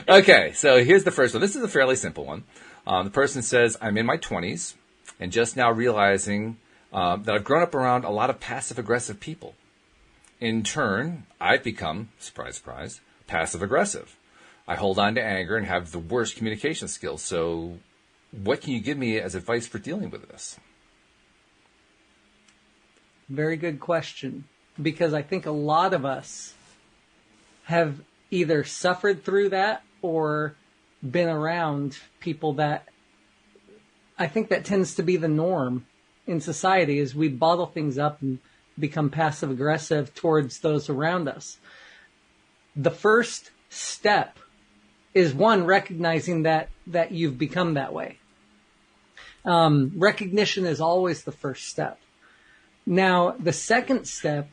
[SPEAKER 1] Okay, so here's the first one. This is a fairly simple one. The person says, I'm in my 20s and just now realizing that I've grown up around a lot of passive-aggressive people. In turn, I've become, surprise, surprise, passive-aggressive. I hold on to anger and have the worst communication skills. So what can you give me as advice for dealing with this?
[SPEAKER 4] Very good question, because I think a lot of us have either suffered through that or been around people that, I think that tends to be the norm in society, is we bottle things up and become passive aggressive towards those around us. The first step is, one, recognizing that you've become that way. Recognition is always the first step. Now, the second step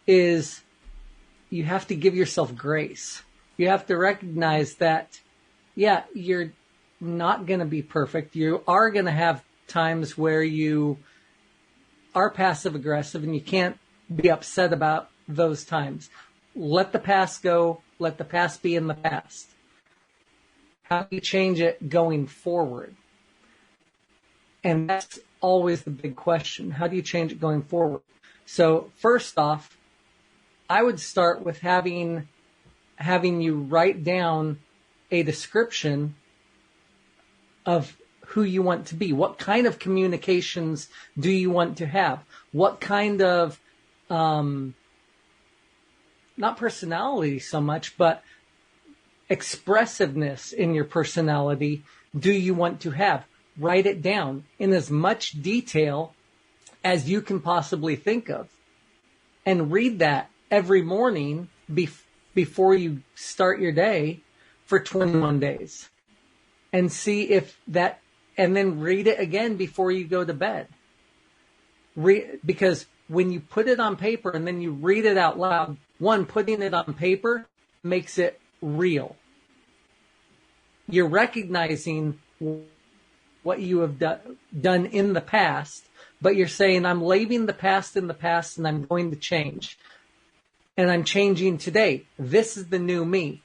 [SPEAKER 4] is you have to give yourself grace. You have to recognize that, yeah, you're not going to be perfect. You are going to have times where you are passive aggressive and you can't be upset about those times. Let the past go. Let the past be in the past. How do you change it going forward? And that's always the big question. How do you change it going forward? So first off, I would start with having you write down a description of who you want to be. What kind of communications do you want to have? What kind of, not personality so much, but expressiveness in your personality do you want to have? Write it down in as much detail as you can possibly think of. And read that every morning before you start your day for 21 days. And see if that, and then read it again before you go to bed. Because when you put it on paper and then you read it out loud, one, putting it on paper makes it real. You're recognizing what you have done in the past, but you're saying, I'm leaving the past in the past and I'm going to change. And I'm changing today. This is the new me.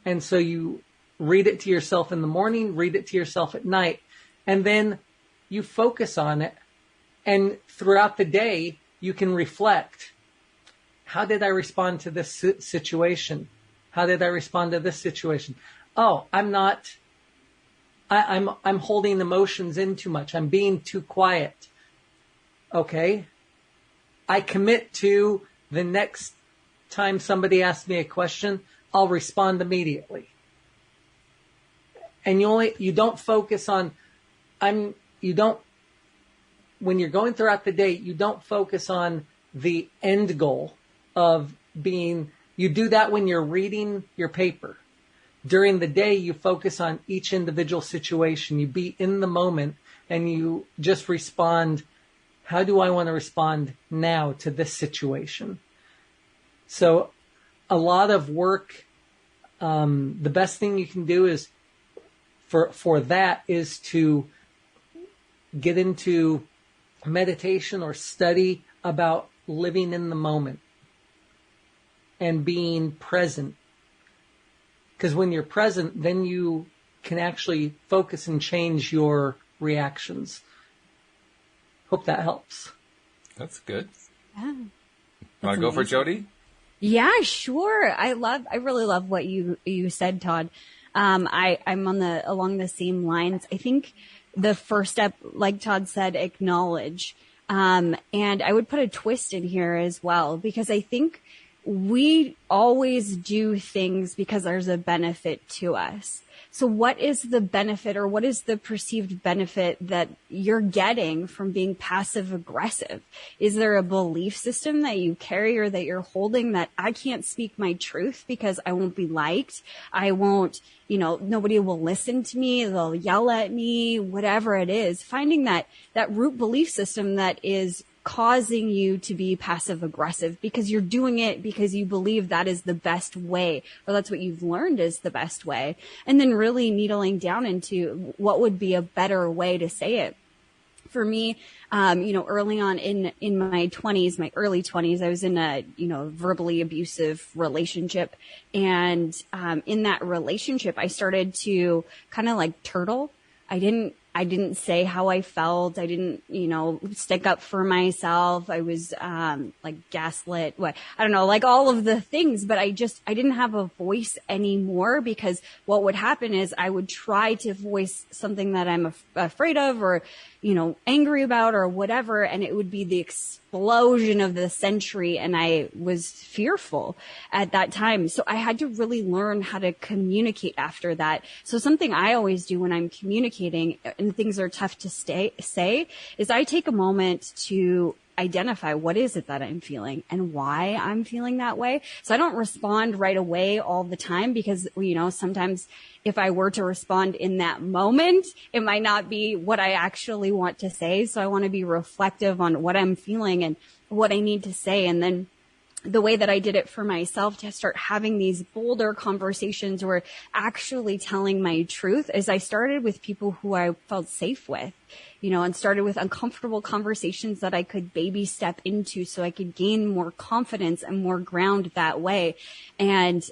[SPEAKER 4] And so you read it to yourself in the morning, read it to yourself at night, and then you focus on it. And throughout the day, you can reflect. How did I respond to this situation? How did I respond to this situation? Oh, I'm holding emotions in too much. I'm being too quiet. Okay. I commit to the next time somebody asks me a question, I'll respond immediately. And you don't focus on, when you're going throughout the day, you don't focus on the end goal of being, you do that when you're reading your paper. During the day, you focus on each individual situation. You be in the moment and you just respond, how do I want to respond now to this situation? So a lot of work, the best thing you can do is for that is to get into meditation or study about living in the moment and being present. Because when you're present, then you can actually focus and change your reactions. Hope that helps.
[SPEAKER 1] That's good.
[SPEAKER 3] Yeah.
[SPEAKER 1] Want to go for it, Jody?
[SPEAKER 3] Yeah, sure. I really love what you said, Todd. I'm along the same lines. I think the first step, like Todd said, acknowledge. And I would put a twist in here as well, because I think we always do things because there's a benefit to us. So what is the benefit, or what is the perceived benefit that you're getting from being passive aggressive? Is there a belief system that you carry or that you're holding that I can't speak my truth because I won't be liked? I won't, nobody will listen to me. They'll yell at me, whatever it is. Finding that root belief system that is causing you to be passive aggressive, because you're doing it because you believe that is the best way, or that's what you've learned is the best way. And then really needling down into what would be a better way to say it. For me, early on in my 20s, my early 20s, I was in a, verbally abusive relationship. And in that relationship, I started to kind of like turtle. I didn't say how I felt. I didn't, stick up for myself. I was, gaslit. I don't know, like all of the things, but I didn't have a voice anymore, because what would happen is I would try to voice something that I'm afraid of, or, angry about, or whatever. And it would be the explosion of the century. And I was fearful at that time. So I had to really learn how to communicate after that. So something I always do when I'm communicating and things are tough to say is I take a moment to identify what is it that I'm feeling and why I'm feeling that way. So I don't respond right away all the time, because, sometimes if I were to respond in that moment, it might not be what I actually want to say. So I want to be reflective on what I'm feeling and what I need to say. And then the way that I did it for myself to start having these bolder conversations or actually telling my truth is I started with people who I felt safe with, and started with uncomfortable conversations that I could baby step into so I could gain more confidence and more ground that way. And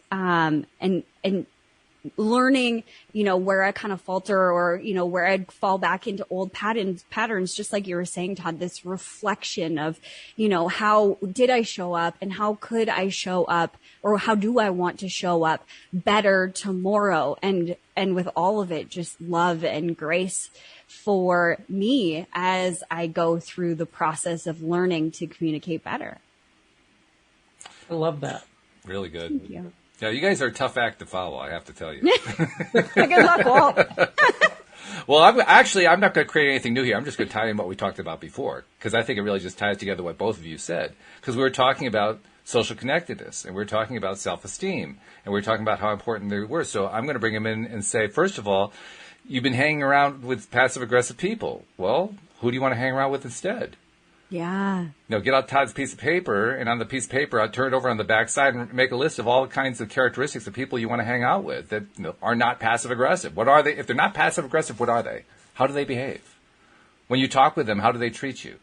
[SPEAKER 3] learning, where I kind of falter, or, where I'd fall back into old patterns, just like you were saying, Todd, this reflection of, how did I show up and how could I show up, or how do I want to show up better tomorrow? And with all of it, just love and grace for me as I go through the process of learning to communicate better.
[SPEAKER 4] I love that.
[SPEAKER 1] Really good.
[SPEAKER 3] Thank you.
[SPEAKER 1] Yeah, you guys are a tough act to follow, I have to tell you.
[SPEAKER 3] Good luck, Walt.
[SPEAKER 1] Well, I'm not going to create anything new here. I'm just going to tie in what we talked about before, because I think it really just ties together what both of you said. Because we were talking about social connectedness, and we were talking about self-esteem, and we were talking about how important they were. So I'm going to bring them in and say, first of all, you've been hanging around with passive-aggressive people. Well, who do you want to hang around with instead?
[SPEAKER 3] Yeah.
[SPEAKER 1] Get out Todd's piece of paper, and on the piece of paper, I'll turn it over on the back side and make a list of all kinds of characteristics of people you want to hang out with that are not passive-aggressive. What are they? If they're not passive-aggressive, what are they? How do they behave? When you talk with them, how do they treat you?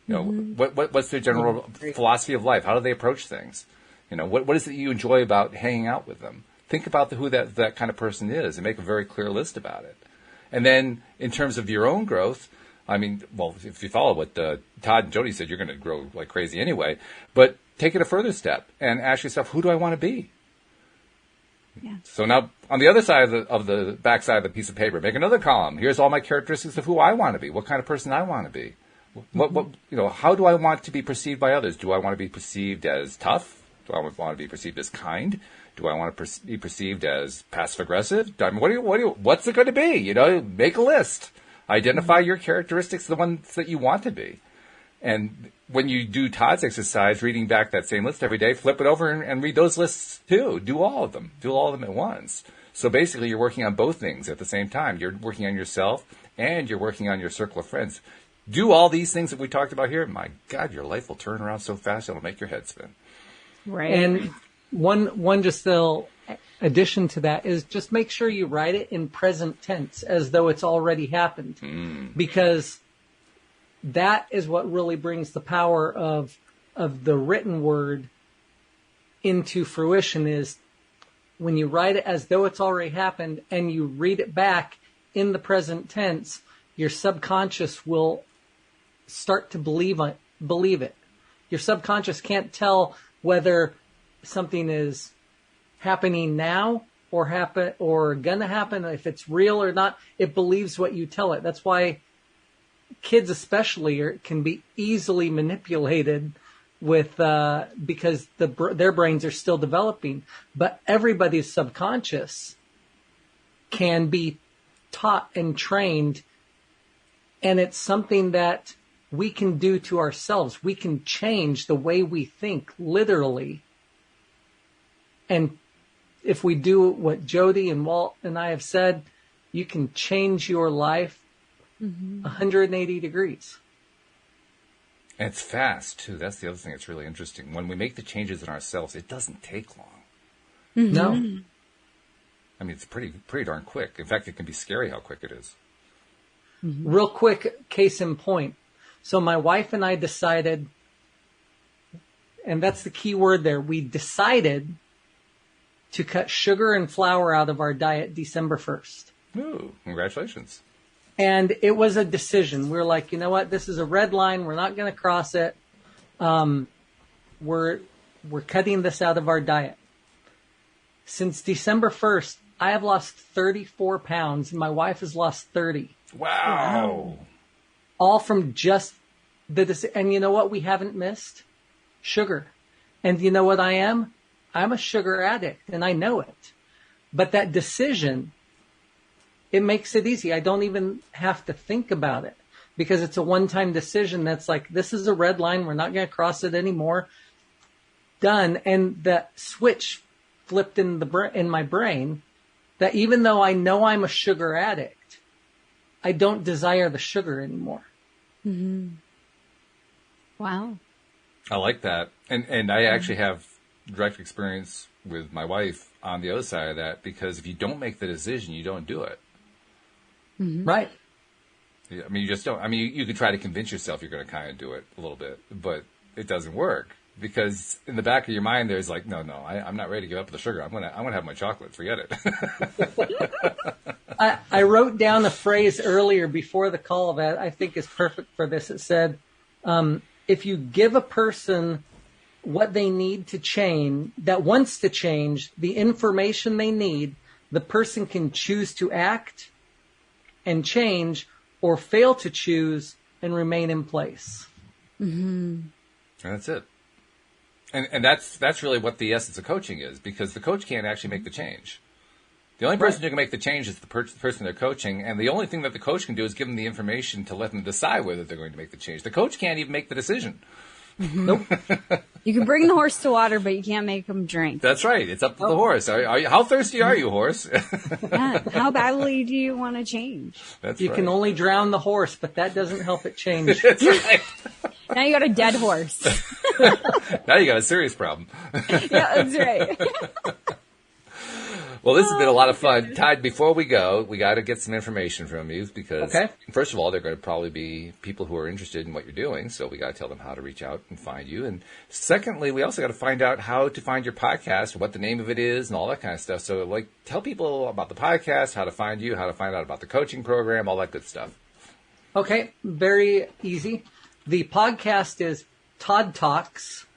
[SPEAKER 1] What's their general philosophy of life? How do they approach things? What is it you enjoy about hanging out with them? Think about who that kind of person is and make a very clear list about it. And then in terms of your own growth, if you follow what Todd and Jody said, you're going to grow like crazy anyway. But take it a further step and ask yourself, who do I want to be?
[SPEAKER 3] Yeah.
[SPEAKER 1] So now, on the other side of the back side of the piece of paper, make another column. Here's all my characteristics of who I want to be. What kind of person I want to be. How do I want to be perceived by others? Do I want to be perceived as tough? Do I want to be perceived as kind? Do I want to be perceived as passive aggressive? What's it going to be? Make a list. Identify your characteristics, the ones that you want to be. And when you do Todd's exercise, reading back that same list every day, flip it over and read those lists too. Do all of them. Do all of them at once. So basically, you're working on both things at the same time. You're working on yourself and you're working on your circle of friends. Do all these things that we talked about here. My God, your life will turn around so fast, it'll make your head spin.
[SPEAKER 3] Right.
[SPEAKER 4] And one just little addition to that is just make sure you write it in present tense as though it's already happened. Because that is what really brings the power of the written word into fruition, is when you write it as though it's already happened and you read it back in the present tense, your subconscious will start to believe it. Your subconscious can't tell whether something is happening now or gonna happen, if it's real or not. It believes what you tell it. That's why kids especially can be easily manipulated with because their brains are still developing. But everybody's subconscious can be taught and trained, and it's something that we can do to ourselves. We can change the way we think, literally. And if we do what Jody and Walt and I have said, you can change your life 180 degrees.
[SPEAKER 1] And it's fast, too. That's the other thing that's really interesting. When we make the changes in ourselves, it doesn't take long.
[SPEAKER 3] Mm-hmm.
[SPEAKER 4] No.
[SPEAKER 1] I mean, it's pretty darn quick. In fact, it can be scary how quick it is.
[SPEAKER 4] Mm-hmm. Real quick, case in point. So my wife and I decided, and that's the key word there, we decided to cut sugar and flour out of our diet December 1st.
[SPEAKER 1] Ooh, congratulations.
[SPEAKER 4] And it was a decision. We were like, you know what? This is a red line. We're not going to cross it. We're cutting this out of our diet. Since December 1st, I have lost 34 pounds and my wife has lost 30.
[SPEAKER 1] Wow.
[SPEAKER 4] All from just and you know what we haven't missed? Sugar. And you know what I am? I'm a sugar addict and I know it. But that decision, it makes it easy. I don't even have to think about it because it's a one-time decision that's like, this is a red line. We're not going to cross it anymore. Done. And the switch flipped in my brain that even though I know I'm a sugar addict, I don't desire the sugar anymore.
[SPEAKER 3] Mm-hmm. Wow.
[SPEAKER 1] I like that. And I actually have direct experience with my wife on the other side of that, because if you don't make the decision, you don't do it.
[SPEAKER 4] Mm-hmm. Right.
[SPEAKER 1] I mean, you just don't. I mean, you could try to convince yourself you're going to kind of do it a little bit, but it doesn't work because in the back of your mind, there's like, no, I'm not ready to give up the sugar. I'm gonna have my chocolate. Forget it.
[SPEAKER 4] I wrote down a phrase earlier before the call that I think is perfect for this. It said, if you give a person what they need to change, that wants to change, the information they need, the person can choose to act and change or fail to choose and remain in place.
[SPEAKER 3] Mm-hmm.
[SPEAKER 1] And that's it. And that's really what the essence of coaching is, because the coach can't actually make the change. The only person who can make the change is the person they're coaching, and the only thing that the coach can do is give them the information to let them decide whether they're going to make the change. The coach can't even make the decision.
[SPEAKER 3] Mm-hmm.
[SPEAKER 4] Nope.
[SPEAKER 3] You can bring the horse to water, but you can't make him drink.
[SPEAKER 1] That's right. It's up to the horse. How thirsty are you, horse?
[SPEAKER 3] Yeah. How badly do you want to change?
[SPEAKER 1] That's
[SPEAKER 4] you
[SPEAKER 1] right.
[SPEAKER 4] can only drown the horse, but that doesn't help it change.
[SPEAKER 1] That's right.
[SPEAKER 3] Now you got a dead horse.
[SPEAKER 1] Now you got a serious problem.
[SPEAKER 3] Yeah, that's right.
[SPEAKER 1] Well, this has been a lot of fun. Todd, before we go, we got to get some information from you because, first of all, they're going to probably be people who are interested in what you're doing, so we got to tell them how to reach out and find you. And secondly, we also got to find out how to find your podcast, what the name of it is, and all that kind of stuff. So, tell people about the podcast, how to find you, how to find out about the coaching program, all that good stuff.
[SPEAKER 4] Okay, very easy. The podcast is Todd Talks,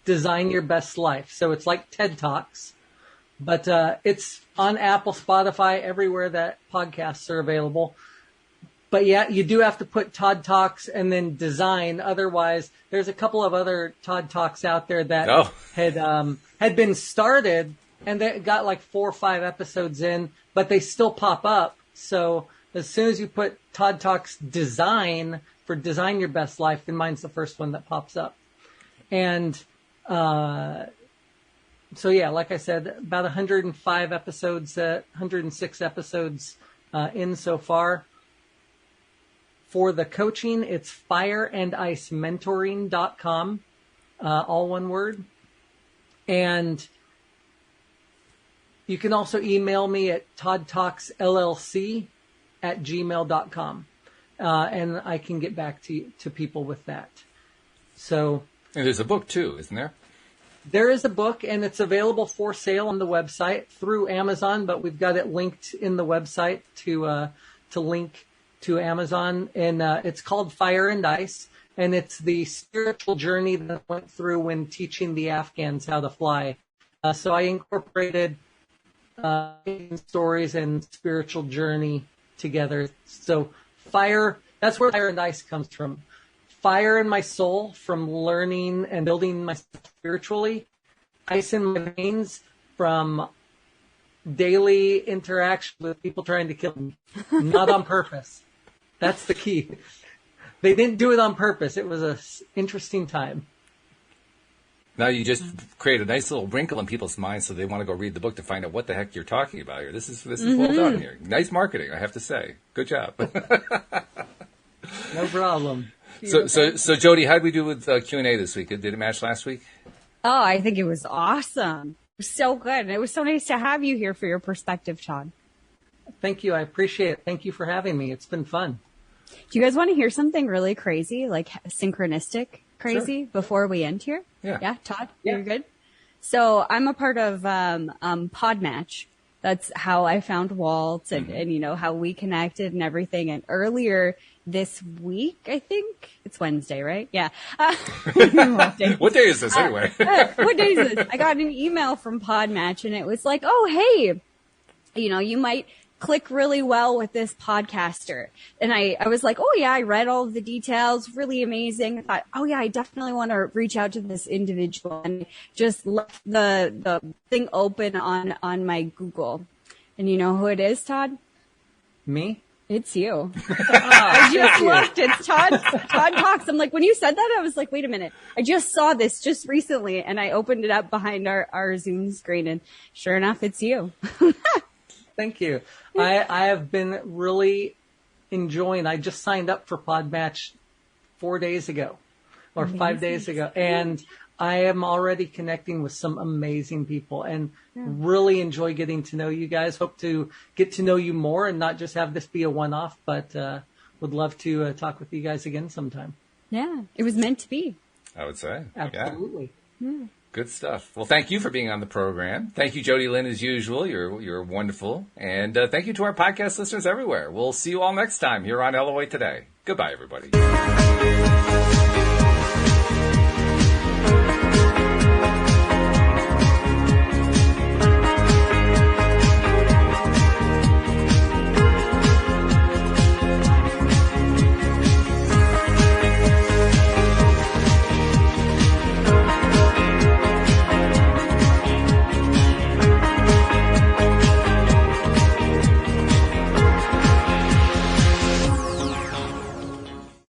[SPEAKER 4] Design Your Best Life. So it's like TED Talks. But it's on Apple, Spotify, everywhere that podcasts are available. But yeah, you do have to put Todd Talks and then design. Otherwise, there's a couple of other Todd Talks out there that had been started and they got like 4 or 5 episodes in, but they still pop up. So as soon as you put Todd Talks Design for Design Your Best Life, then mine's the first one that pops up. And so yeah, like I said, about 105 episodes, 106 episodes in so far. For the coaching, it's fireandicementoring.com, all one word. And you can also email me at toddtalksllc@gmail.com. And I can get back to people with that. So.
[SPEAKER 1] And there's a book too, isn't there?
[SPEAKER 4] There is a book, and it's available for sale on the website through Amazon, but we've got it linked in the website to link to Amazon. And it's called Fire and Ice, and it's the spiritual journey that I went through when teaching the Afghans how to fly. So I incorporated stories and spiritual journey together. So fire, that's where Fire and Ice comes from. Fire in my soul from learning and building myself spiritually. Ice in my veins from daily interaction with people trying to kill me. Not on purpose. That's the key. They didn't do it on purpose. It was an interesting time.
[SPEAKER 1] Now you just create a nice little wrinkle in people's minds so they want to go read the book to find out what the heck you're talking about here. This is well done here. Nice marketing, I have to say. Good job.
[SPEAKER 4] No problem.
[SPEAKER 1] So Jody, how did we do with Q&A this week? Did it match last week?
[SPEAKER 3] Oh, I think it was awesome. It was so good. And it was so nice to have you here for your perspective, Todd.
[SPEAKER 4] Thank you. I appreciate it. Thank you for having me. It's been fun.
[SPEAKER 3] Do you guys want to hear something really crazy, like synchronistic crazy, before we end here?
[SPEAKER 1] Yeah.
[SPEAKER 3] Todd, you're good? So I'm a part of Podmatch. That's how I found Walt and, you know, how we connected and everything. And earlier this week, I think it's Wednesday, right? Yeah.
[SPEAKER 1] What day is this anyway?
[SPEAKER 3] What day is this? I got an email from Podmatch and it was like, oh, hey, you know, you might click really well with this podcaster. And I was like, oh yeah, I read all of the details, really amazing. I thought, oh yeah, I definitely want to reach out to this individual, and just left the thing open on my Google. And you know who it is, Todd?
[SPEAKER 4] Me?
[SPEAKER 3] It's you. I just looked. It's Todd. Todd Talks. I'm like, when you said that, I was like, wait a minute. I just saw this just recently, and I opened it up behind our Zoom screen, and sure enough, it's you.
[SPEAKER 4] Thank you. I have been really enjoying. I just signed up for Podmatch 4 days ago, or 5 days ago, and I am already connecting with some amazing people, and really enjoy getting to know you guys. Hope to get to know you more, and not just have this be a one-off, but would love to talk with you guys again sometime.
[SPEAKER 3] Yeah, it was meant to be.
[SPEAKER 1] I would say.
[SPEAKER 4] Absolutely.
[SPEAKER 3] Yeah.
[SPEAKER 1] Good stuff. Well, thank you for being on the program. Thank you, Jody Lynn, as usual. You're wonderful. And thank you to our podcast listeners everywhere. We'll see you all next time here on LOA Today. Goodbye, everybody.